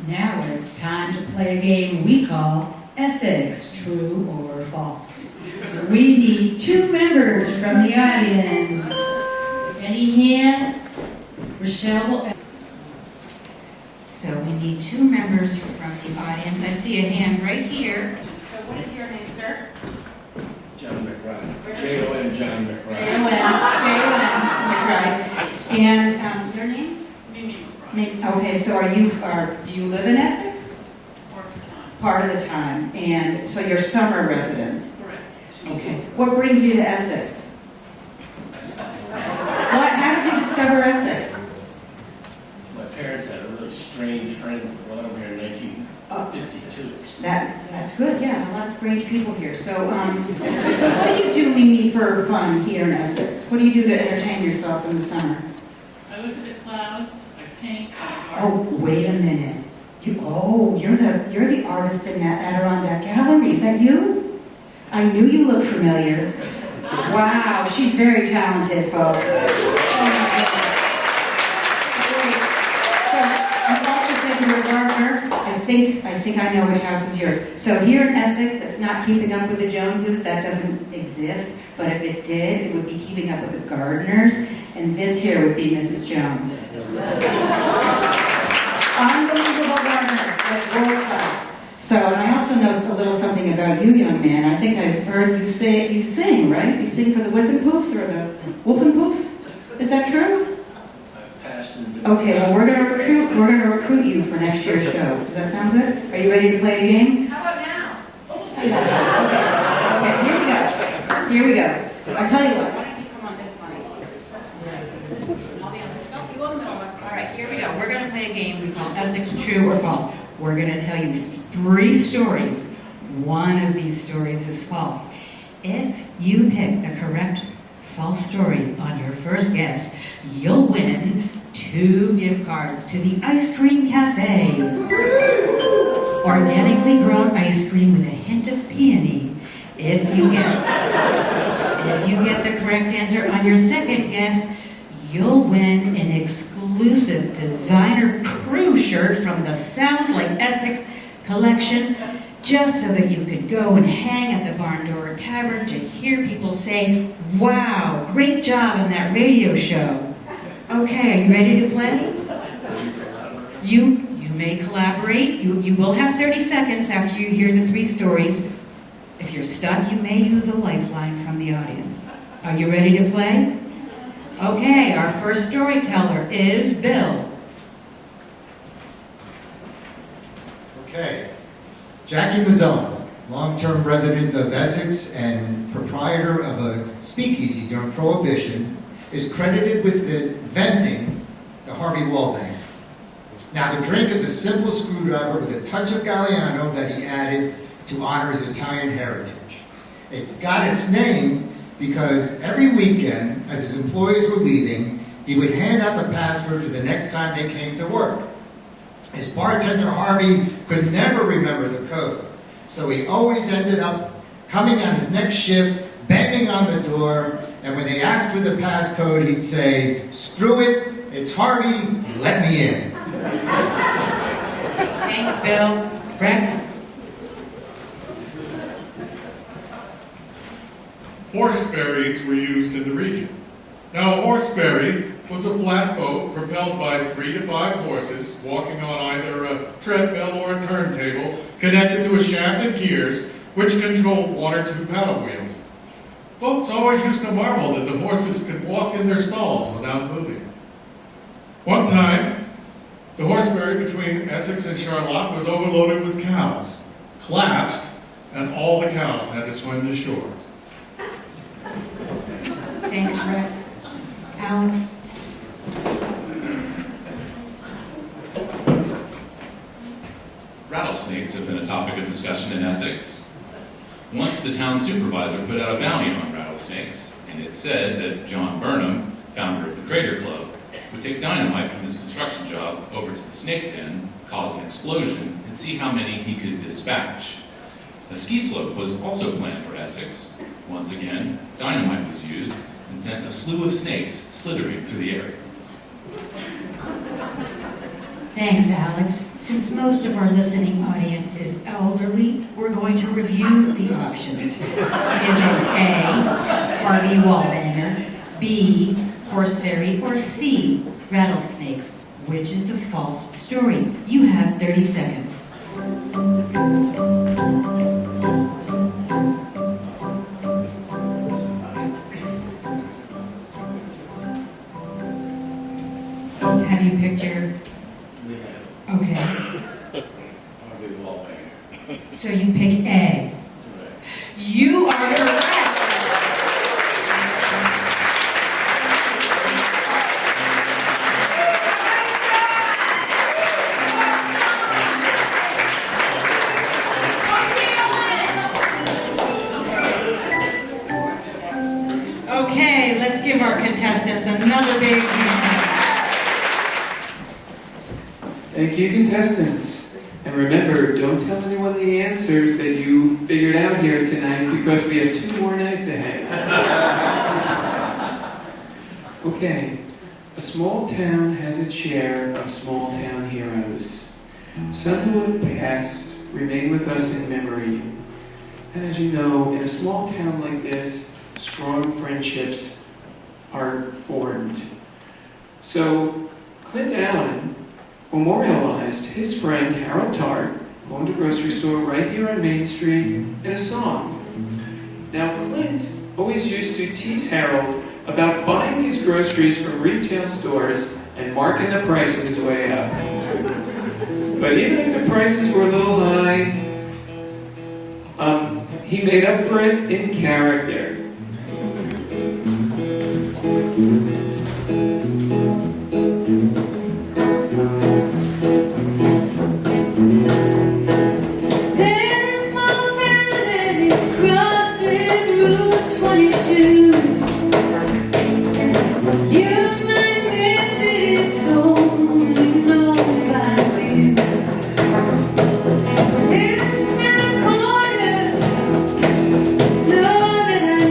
Now it's time to play a game we call Essex, True or False. We need 2 members from the audience. Any hands? Rochelle will... So we need 2 members from the audience. I see a hand right here. So what is your name, sir? John McBride. J-O-N, John McBride. J-O-N McBride. And your name? Mimi. Okay, so do you live in Essex? Part of the time. And so you're summer residents? Correct. Okay. What brings you to Essex? How did you discover Essex? My parents had a really strange friend who brought them here in 1952. That's good, yeah. A lot of strange people here. So, so what do you do, Mimi, for fun here in Essex? What do you do to entertain yourself in the summer? I I look at the clouds, I paint, I Oh, garden. wait a minute. You're the artist in that Adirondack Gallery. Is that you? I knew you looked familiar. Wow, she's very talented, folks. Oh my goodness. So you also said you were a gardener. I think I know which house is yours. So here in Essex, it's not Keeping Up with the Joneses. That doesn't exist. But if it did, it would be Keeping Up with the Gardeners. And this here would be Mrs. Jones. Unbelievable gardener, like world class. So, and I also know a little something about you, young man. I think I've heard you say you sing, right? You sing for the Whiffenpoofs or the Wolfenpoofs? Is that true? I passed in. Okay, well we're gonna recruit you for next year's show. Does that sound good? Are you ready to play a game? How about now? Okay, here we go. I'll tell you what. Why don't you come on this way? I'll be on the you go in the middle one. All right, here we go. We're gonna play a game we call Essex True or False. We're gonna tell you 3 stories. One of these stories is false. If you pick the correct false story on your first guess, you'll win 2 gift cards to the Ice Cream Cafe. Organically grown ice cream with a hint of peony. If you get the correct answer on your second guess, you'll win an exclusive designer crew shirt from the Sounds Like Essex collection, just so that you could go and hang at the barn door tavern to hear people say, "Wow, great job on that radio show." Okay, are you ready to play? You may collaborate. You will have 30 seconds after you hear the 3 stories. If you're stuck, you may use a lifeline from the audience. Are you ready to play? Okay, our first storyteller is Bill. Okay. Jackie Mazzone, long-term resident of Essex and proprietor of a speakeasy during Prohibition, is credited with inventing the Harvey Wallbanger. Now, the drink is a simple screwdriver with a touch of Galliano that he added to honor his Italian heritage. It's got its name because every weekend, as his employees were leaving, he would hand out the password for the next time they came to work. His bartender, Harvey, could never remember the code, so he always ended up coming on his next shift, banging on the door, and when they asked for the passcode, he'd say, "Screw it, it's Harvey, let me in." Thanks, Bill. Rex? Horse ferries were used in the region. Now, a horse ferry was a flat boat propelled by 3 to 5 horses walking on either a treadmill or a turntable connected to a shaft and gears which controlled 1 or 2 paddle wheels. Folks always used to marvel that the horses could walk in their stalls without moving. One time, the horse ferry between Essex and Charlotte was overloaded with cows, collapsed, and all the cows had to swim to shore. Thanks, Rex. Alex? Rattlesnakes have been a topic of discussion in Essex. Once the town supervisor put out a bounty on rattlesnakes, and it said that John Burnham, founder of the Crater Club, would take dynamite from his construction job over to the snake den, cause an explosion, and see how many he could dispatch. A ski slope was also planned for Essex. Once again, dynamite was used and sent a slew of snakes slithering through the area. Thanks, Alex. Since most of our listening audience is elderly, we're going to review the options. Is it A, Harvey Wallbanger, B, horse ferry, or C, rattlesnakes? Which is the false story? You have 30 seconds. Have you picked your... Okay. Harvey Wallbanger. So you pick A. You are correct. Okay, let's give our contestants another big hand. Thank you, contestants. And remember, don't tell anyone the answers that you figured out here tonight because we have 2 more nights ahead. Okay. A small town has its share of small town heroes. Some who have passed remain with us in memory. And as you know, in a small town like this, strong friendships are formed. So, Clint Allen memorialized his friend Harold Tart, who owned a grocery store right here on Main Street, in a song. Now, Clint always used to tease Harold about buying his groceries from retail stores and marking the prices way up. But even if the prices were a little high, he made up for it in character. There's a small town and it crosses Route 22. You might miss it, it's only known by few. In a corner, know that I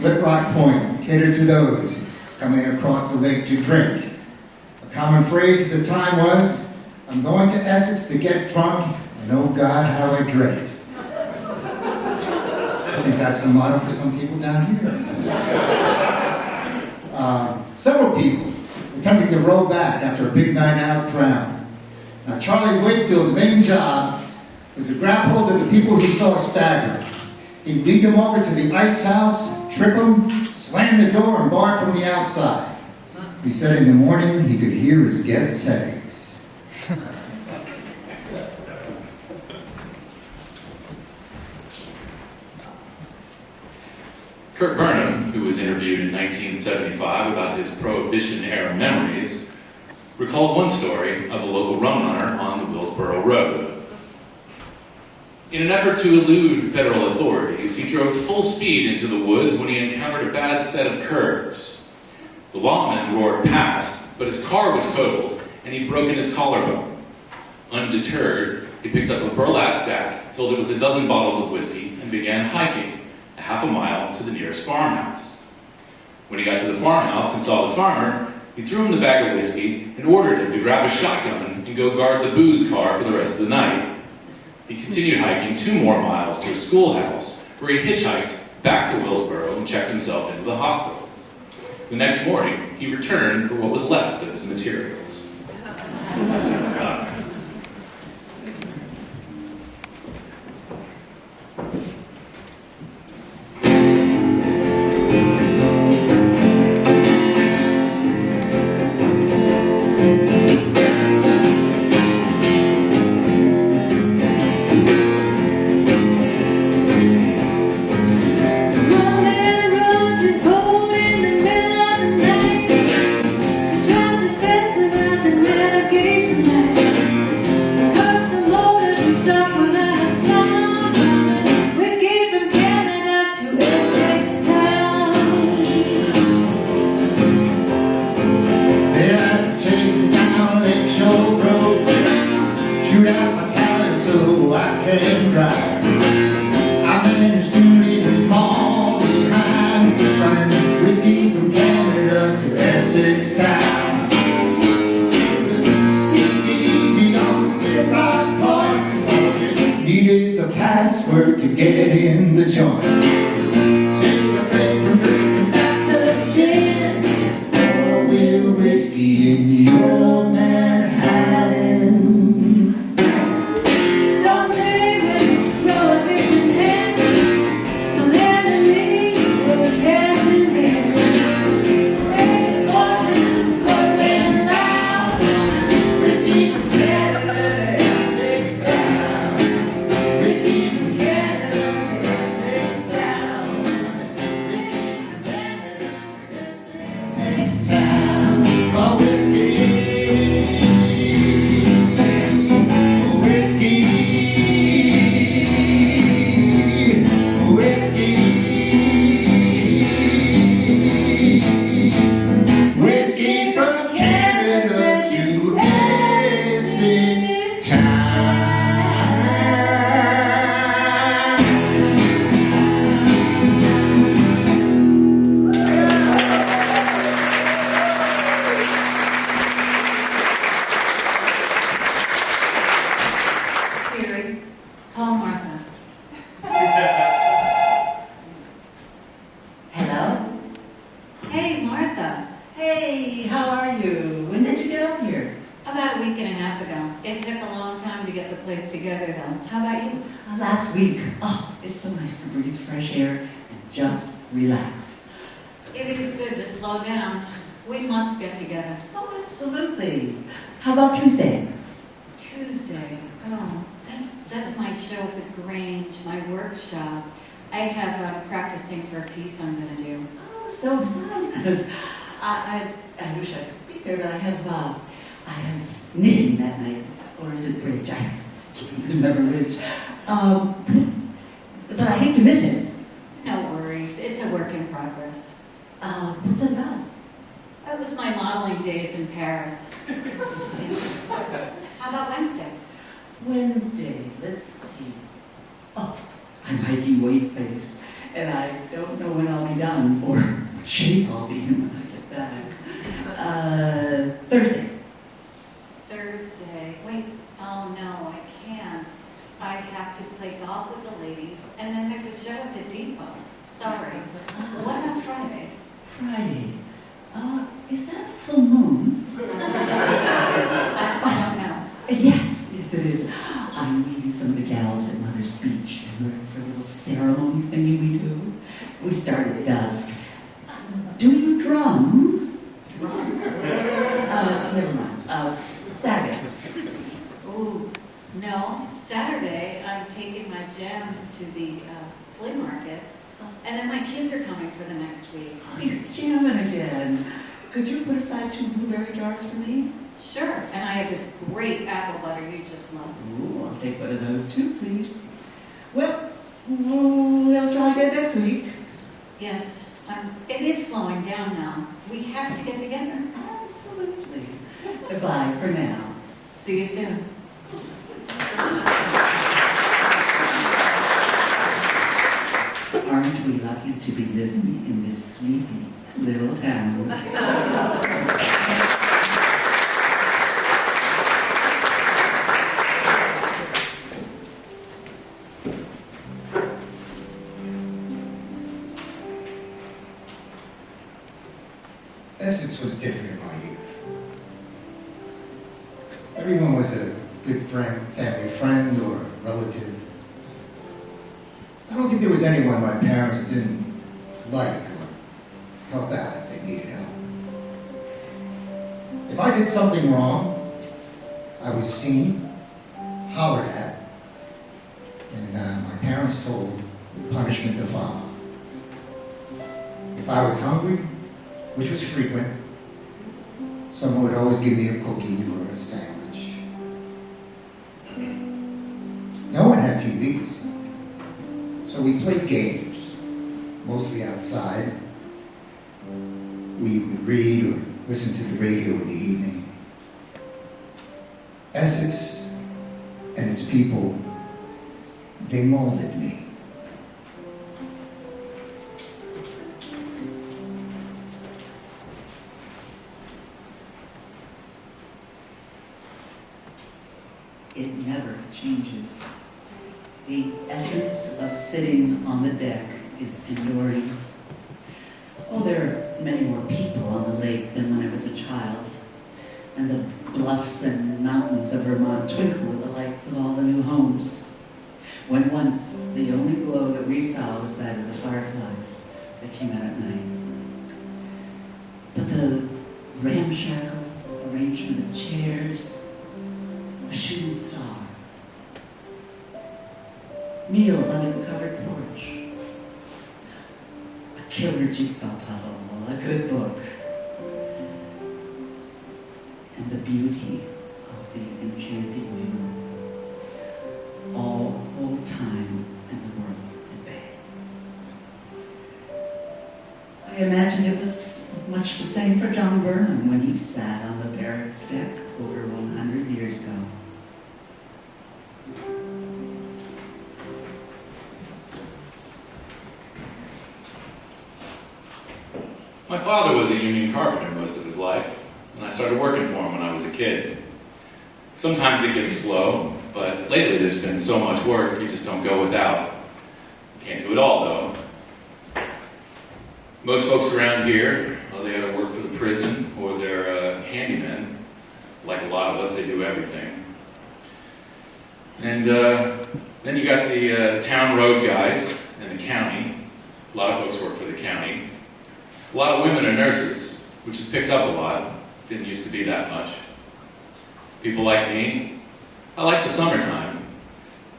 Split Rock Point catered to those coming across the lake to drink. A common phrase at the time was, "I'm going to Essex to get drunk, and oh God, how I dread it." I think that's the motto for some people down here. Several people attempting to row back after a big night out drowned. Now, Charlie Wakefield's main job was to grab hold of the people he saw staggering. He'd lead them over to the ice house, trip them, slam the door, and bar from the outside. He said in the morning he could hear his guests' headaches. Kurt Burnham, who was interviewed in 1975 about his Prohibition-era memories, recalled one story of a local rum runner on the Willsboro Road. In an effort to elude federal authorities, he drove full speed into the woods when he encountered a bad set of curves. The lawman roared past, but his car was totaled, and he'd broken his collarbone. Undeterred, he picked up a burlap sack, filled it with a dozen bottles of whiskey, and began hiking a half a mile to the nearest farmhouse. When he got to the farmhouse and saw the farmer, he threw him the bag of whiskey and ordered him to grab a shotgun and go guard the booze car for the rest of the night. He continued hiking 2 more miles to a schoolhouse, where he hitchhiked back to Willsboro and checked himself into the hospital. The next morning, he returned for what was left of his materials. Password to get in the joint. Take a break from drinking back to gin. Or we'll whiskey in your Manhattan. Someday when this prohibition ends, and then the need will catch in hand. Spread the fortune, working loud. Whiskey from Canada, Essex town. Whiskey from Canada to Essex town. Whiskey from Canada to Essex town. Oh, whiskey. Whiskey. Whiskey. Whiskey from Canada to Essex town. Siri, call Martha. Hello? Hey, Martha. Hey, how are you? When did you get up here? About a week and a half ago. It took a long time to get the place together, though. How about you? Last week. Oh, it's so nice to breathe fresh air and just relax. It is good to slow down. We must get together. Oh, absolutely. How about Tuesday? Tuesday. Oh, that's my show at the Grange, my workshop. I have practicing for a piece I'm going to do. Oh, so fun. I wish I could be there, but I have knitting that night. Or is it bridge? I can't remember which. But I hate to miss it. No worries. It's a work in progress. What's it about? It was my modeling days in Paris. How about Wednesday? Wednesday, let's see. Oh, I'm hiking weight base. and I don't know when I'll be done or what shape I'll be in when I get back. Thursday. Thursday. Wait, oh no, I can't. I have to play golf with the ladies, and then there's a show at the Depot. Sorry. What about Friday? Friday. Is that full moon? I don't know. Yes, it is. I'm meeting some of the gals at Mother's Beach, and we're for a little ceremony thingy we do. We start at dusk. Do you drum? Never mind. Saturday. Ooh, no. Saturday, I'm taking my jams to the flea market, and then my kids are coming for the next week. Oh, you're jamming again. Could you put aside 2 blueberry jars for me? Sure, and I have this great apple butter you just love. Ooh, I'll take one of those too, please. Well, we'll try again next week. Yes, it is slowing down now. We have to get together. Absolutely. Goodbye for now. See you soon. Aren't we lucky to be living in this sleepy little town? Essex was different in my youth. Everyone was a good friend, family friend, or relative. I don't think there was anyone my parents didn't like or help out if they needed help. If I did something wrong, I was seen, hollered at, and my parents told the punishment to follow. If I was hungry, which was frequent, someone would always give me a cookie or a sandwich. No one had TVs, so we played games, mostly outside. We would read or listen to the radio in the evening. Essex and its people, they molded me. It never changes. The essence of sitting on the deck is enduring. Oh, there are many more people on the lake than when I was a child, and the bluffs and mountains of Vermont twinkle with the lights of all the new homes. When once the only glow that we saw was that of the fireflies that came out at night. But the ramshackle arrangement of chairs, a shooting star, meals under the covered porch, a killer jigsaw puzzle, a good book, and the beauty of the enchanted view, all hold time and the world at bay. I imagine it was much the same for John Burnham when he sat on the barracks deck over 100 years ago. My father was a union carpenter most of his life, and I started working for him when I was a kid. Sometimes it gets slow, but lately there's been so much work you just don't go without. Can't do it all, though. Most folks around here, well, they either work for the prison or they're handymen. Like a lot of us, they do everything. And then you got the town road guys and the county. A lot of folks work for the county. A lot of women are nurses, which has picked up a lot. Didn't used to be that much. People like me, I like the summertime,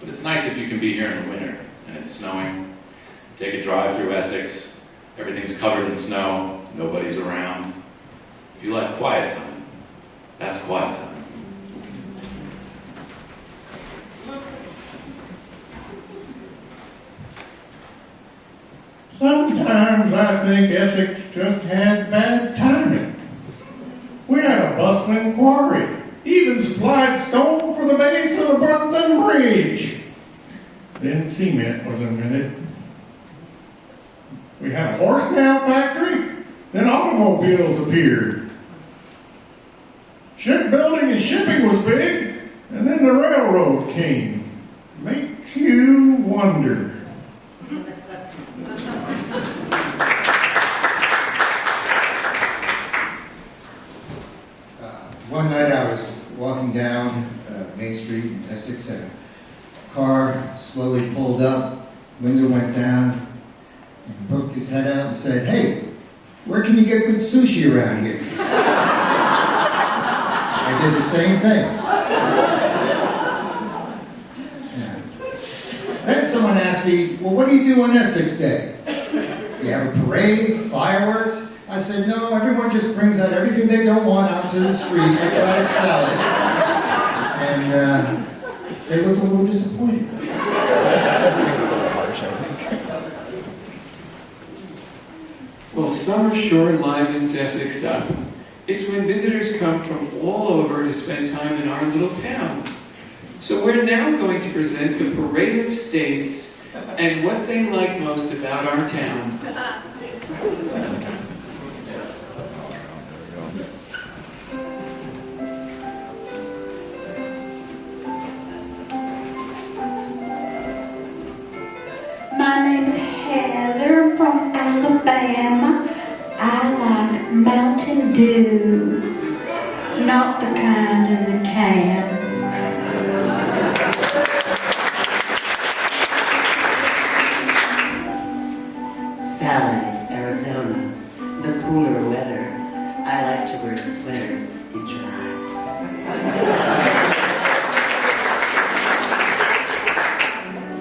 but it's nice if you can be here in the winter and it's snowing. Take a drive through Essex, everything's covered in snow, nobody's around. If you like quiet time, that's quiet time. Sometimes I think Essex just has bad timing. We had a bustling quarry, even supplied stone for the base of the Brooklyn Bridge. Then cement was invented. We had a horse nail factory, then automobiles appeared. Shipbuilding and shipping was big, and then the railroad came. Makes you wonder. One night I was walking down Main Street in Essex, and a car slowly pulled up, window went down, and he poked his head out and said, "Hey, where can you get good sushi around here?" I did the same thing. Yeah. Then someone asked me, "Well, what do you do on Essex Day? Do you have a parade, fireworks?" I said, "No, everyone just brings out everything they don't want out to the street. They try to sell it." And they looked a little disappointed. That's a little harsh, I think. Well, summer sure livens Essex up. It's when visitors come from all over to spend time in our little town. So we're now going to present the Parade of States and what they like most about our town. My name's Heather, I'm from Alabama. I like Mountain Dew, not the kind in the can. Sally, Arizona. The cooler weather. I like to wear sweaters in July.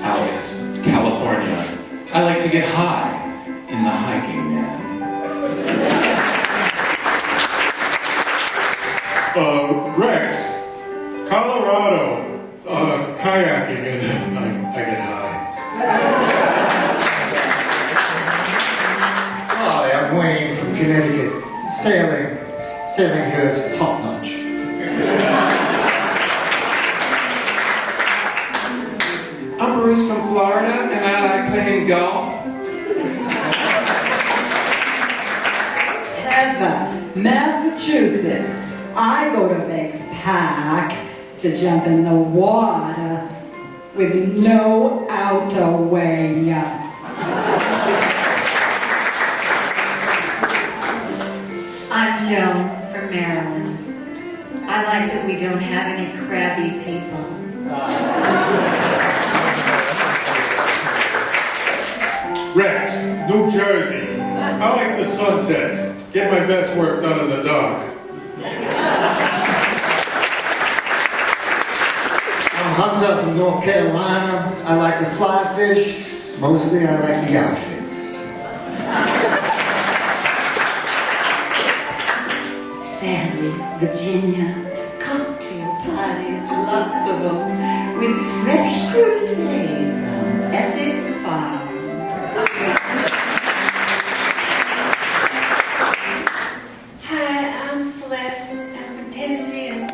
Alex, California. I like to get high in the hiking man. Rex, Colorado, kayaking, and I get high. Hi, I'm Wayne from Connecticut. Sailing here is top notch. I'm Bruce from Florida, and I like playing golf. Heather, Massachusetts. I go to Meg's Park to jump in the water with no outerwear. I'm Joan from Maryland. I like that we don't have any crabby people. Rex, New Jersey. I like the sunsets. Get my best work done in the dark. I'm Hunter from North Carolina. I like to fly fish. Mostly I like the outfits. Sandy, Virginia. Cocktail parties, lots of them. With fresh crudité from Essex Farm. Hi, I'm Celeste. I'm from Tennessee, and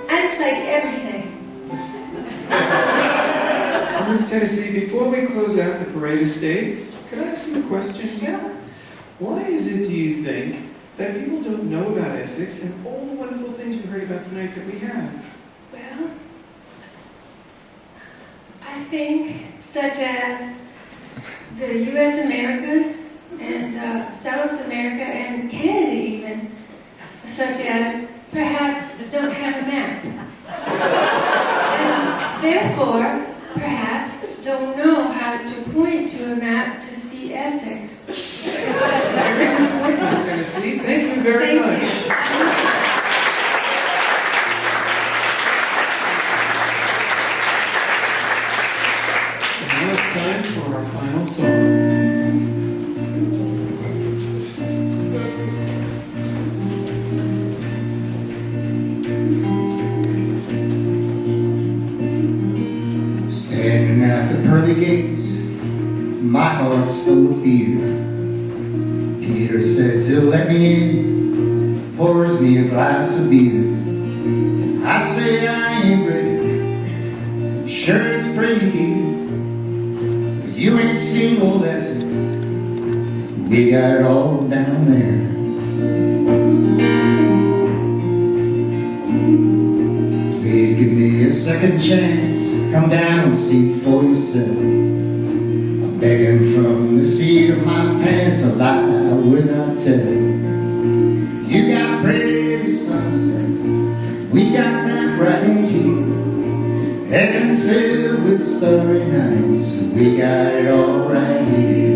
I just like everything. Miss Tennessee, before we close out the Parade of States, could I ask you a question? Sure. Why is it, do you think, that people don't know about Essex and all the wonderful things we heard about tonight that we have? Well, I think such as the U.S. Americas and South America and Canada even, such as perhaps don't have a map. And therefore, perhaps don't know how to point to a map to see Essex. Very good point, Miss Tennessee. Thank you very much. And now it's time for our final song. Standing at the pearly gates, my heart's full of fear. Peter says he'll let me in, pours me a glass of beer. I say I ain't ready, sure it's pretty here, but you ain't seen old Essex. We got it all down there. Please give me a second chance. Come down and see for yourself. I'm begging from the seat of my pants, a lie I would not tell. You got pretty sunsets, we got that right here. Heaven's filled with starry nights, we got it all right here.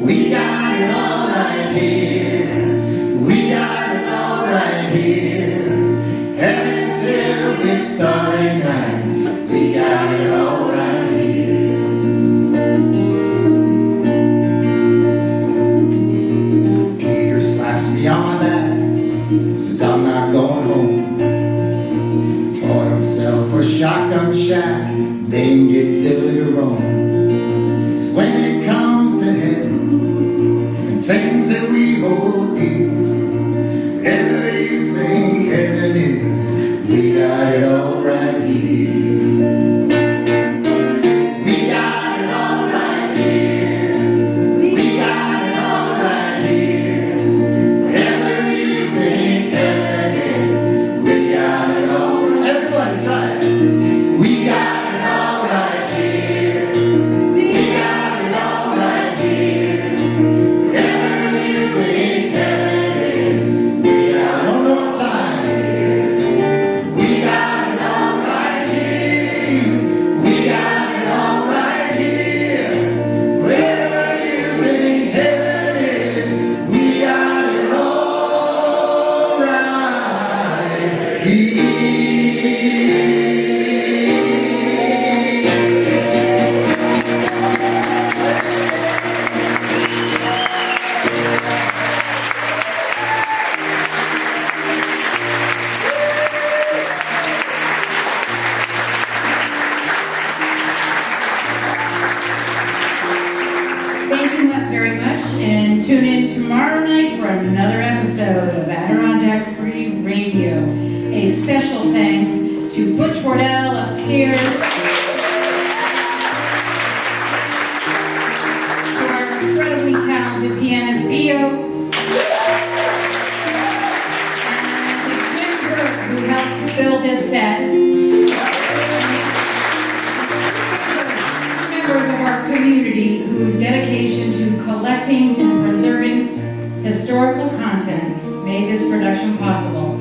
We got it all right here. We got it all right here. Heaven's filled with starry nights, we got it all right here. Peter slaps me on my back, says I'm not going home. Bought himself a shotgun shack, named it Villa de Rome. 'Cause when it comes to heaven and things that we hold dear, whatever you think heaven is, we got it all right here. We got it all right here. We got it all right here. Whatever you think heaven is, we got it all right. Everybody try it. We got it all right here. We got it all right here. Whatever you think heaven is, we got it. One more time. We got it all right here. We got it all right here. Wherever you think heaven is, we got it all right here. Thank you very much, and tune in tomorrow night for another episode of Adirondack Free Radio. A special thanks to Butch Wardell upstairs, to our incredibly talented pianist Bio, to Jim Burke, who helped build this set, members of our community whose dedication to collecting and preserving historical content made this production possible.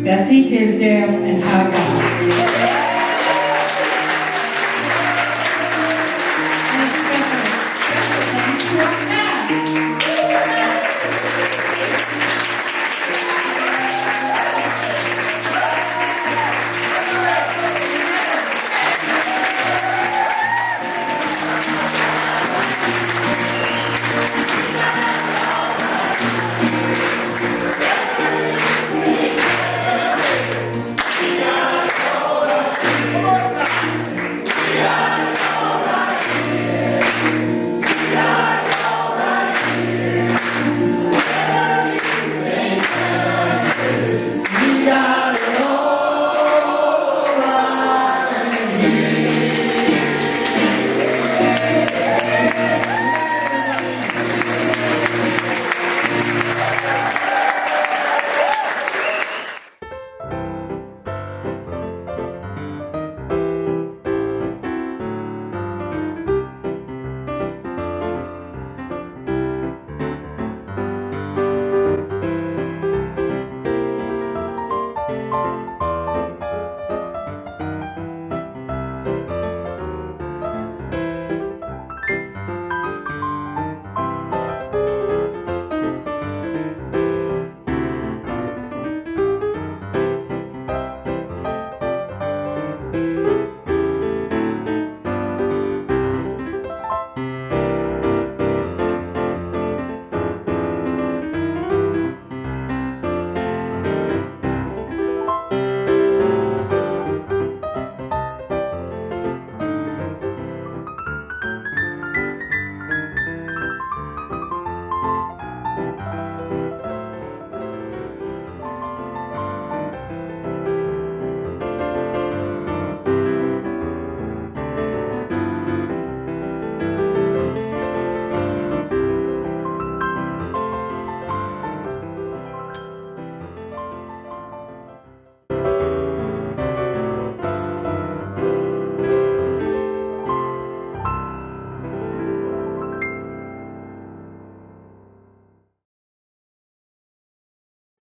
Betsy Tisdale and Todd Ross.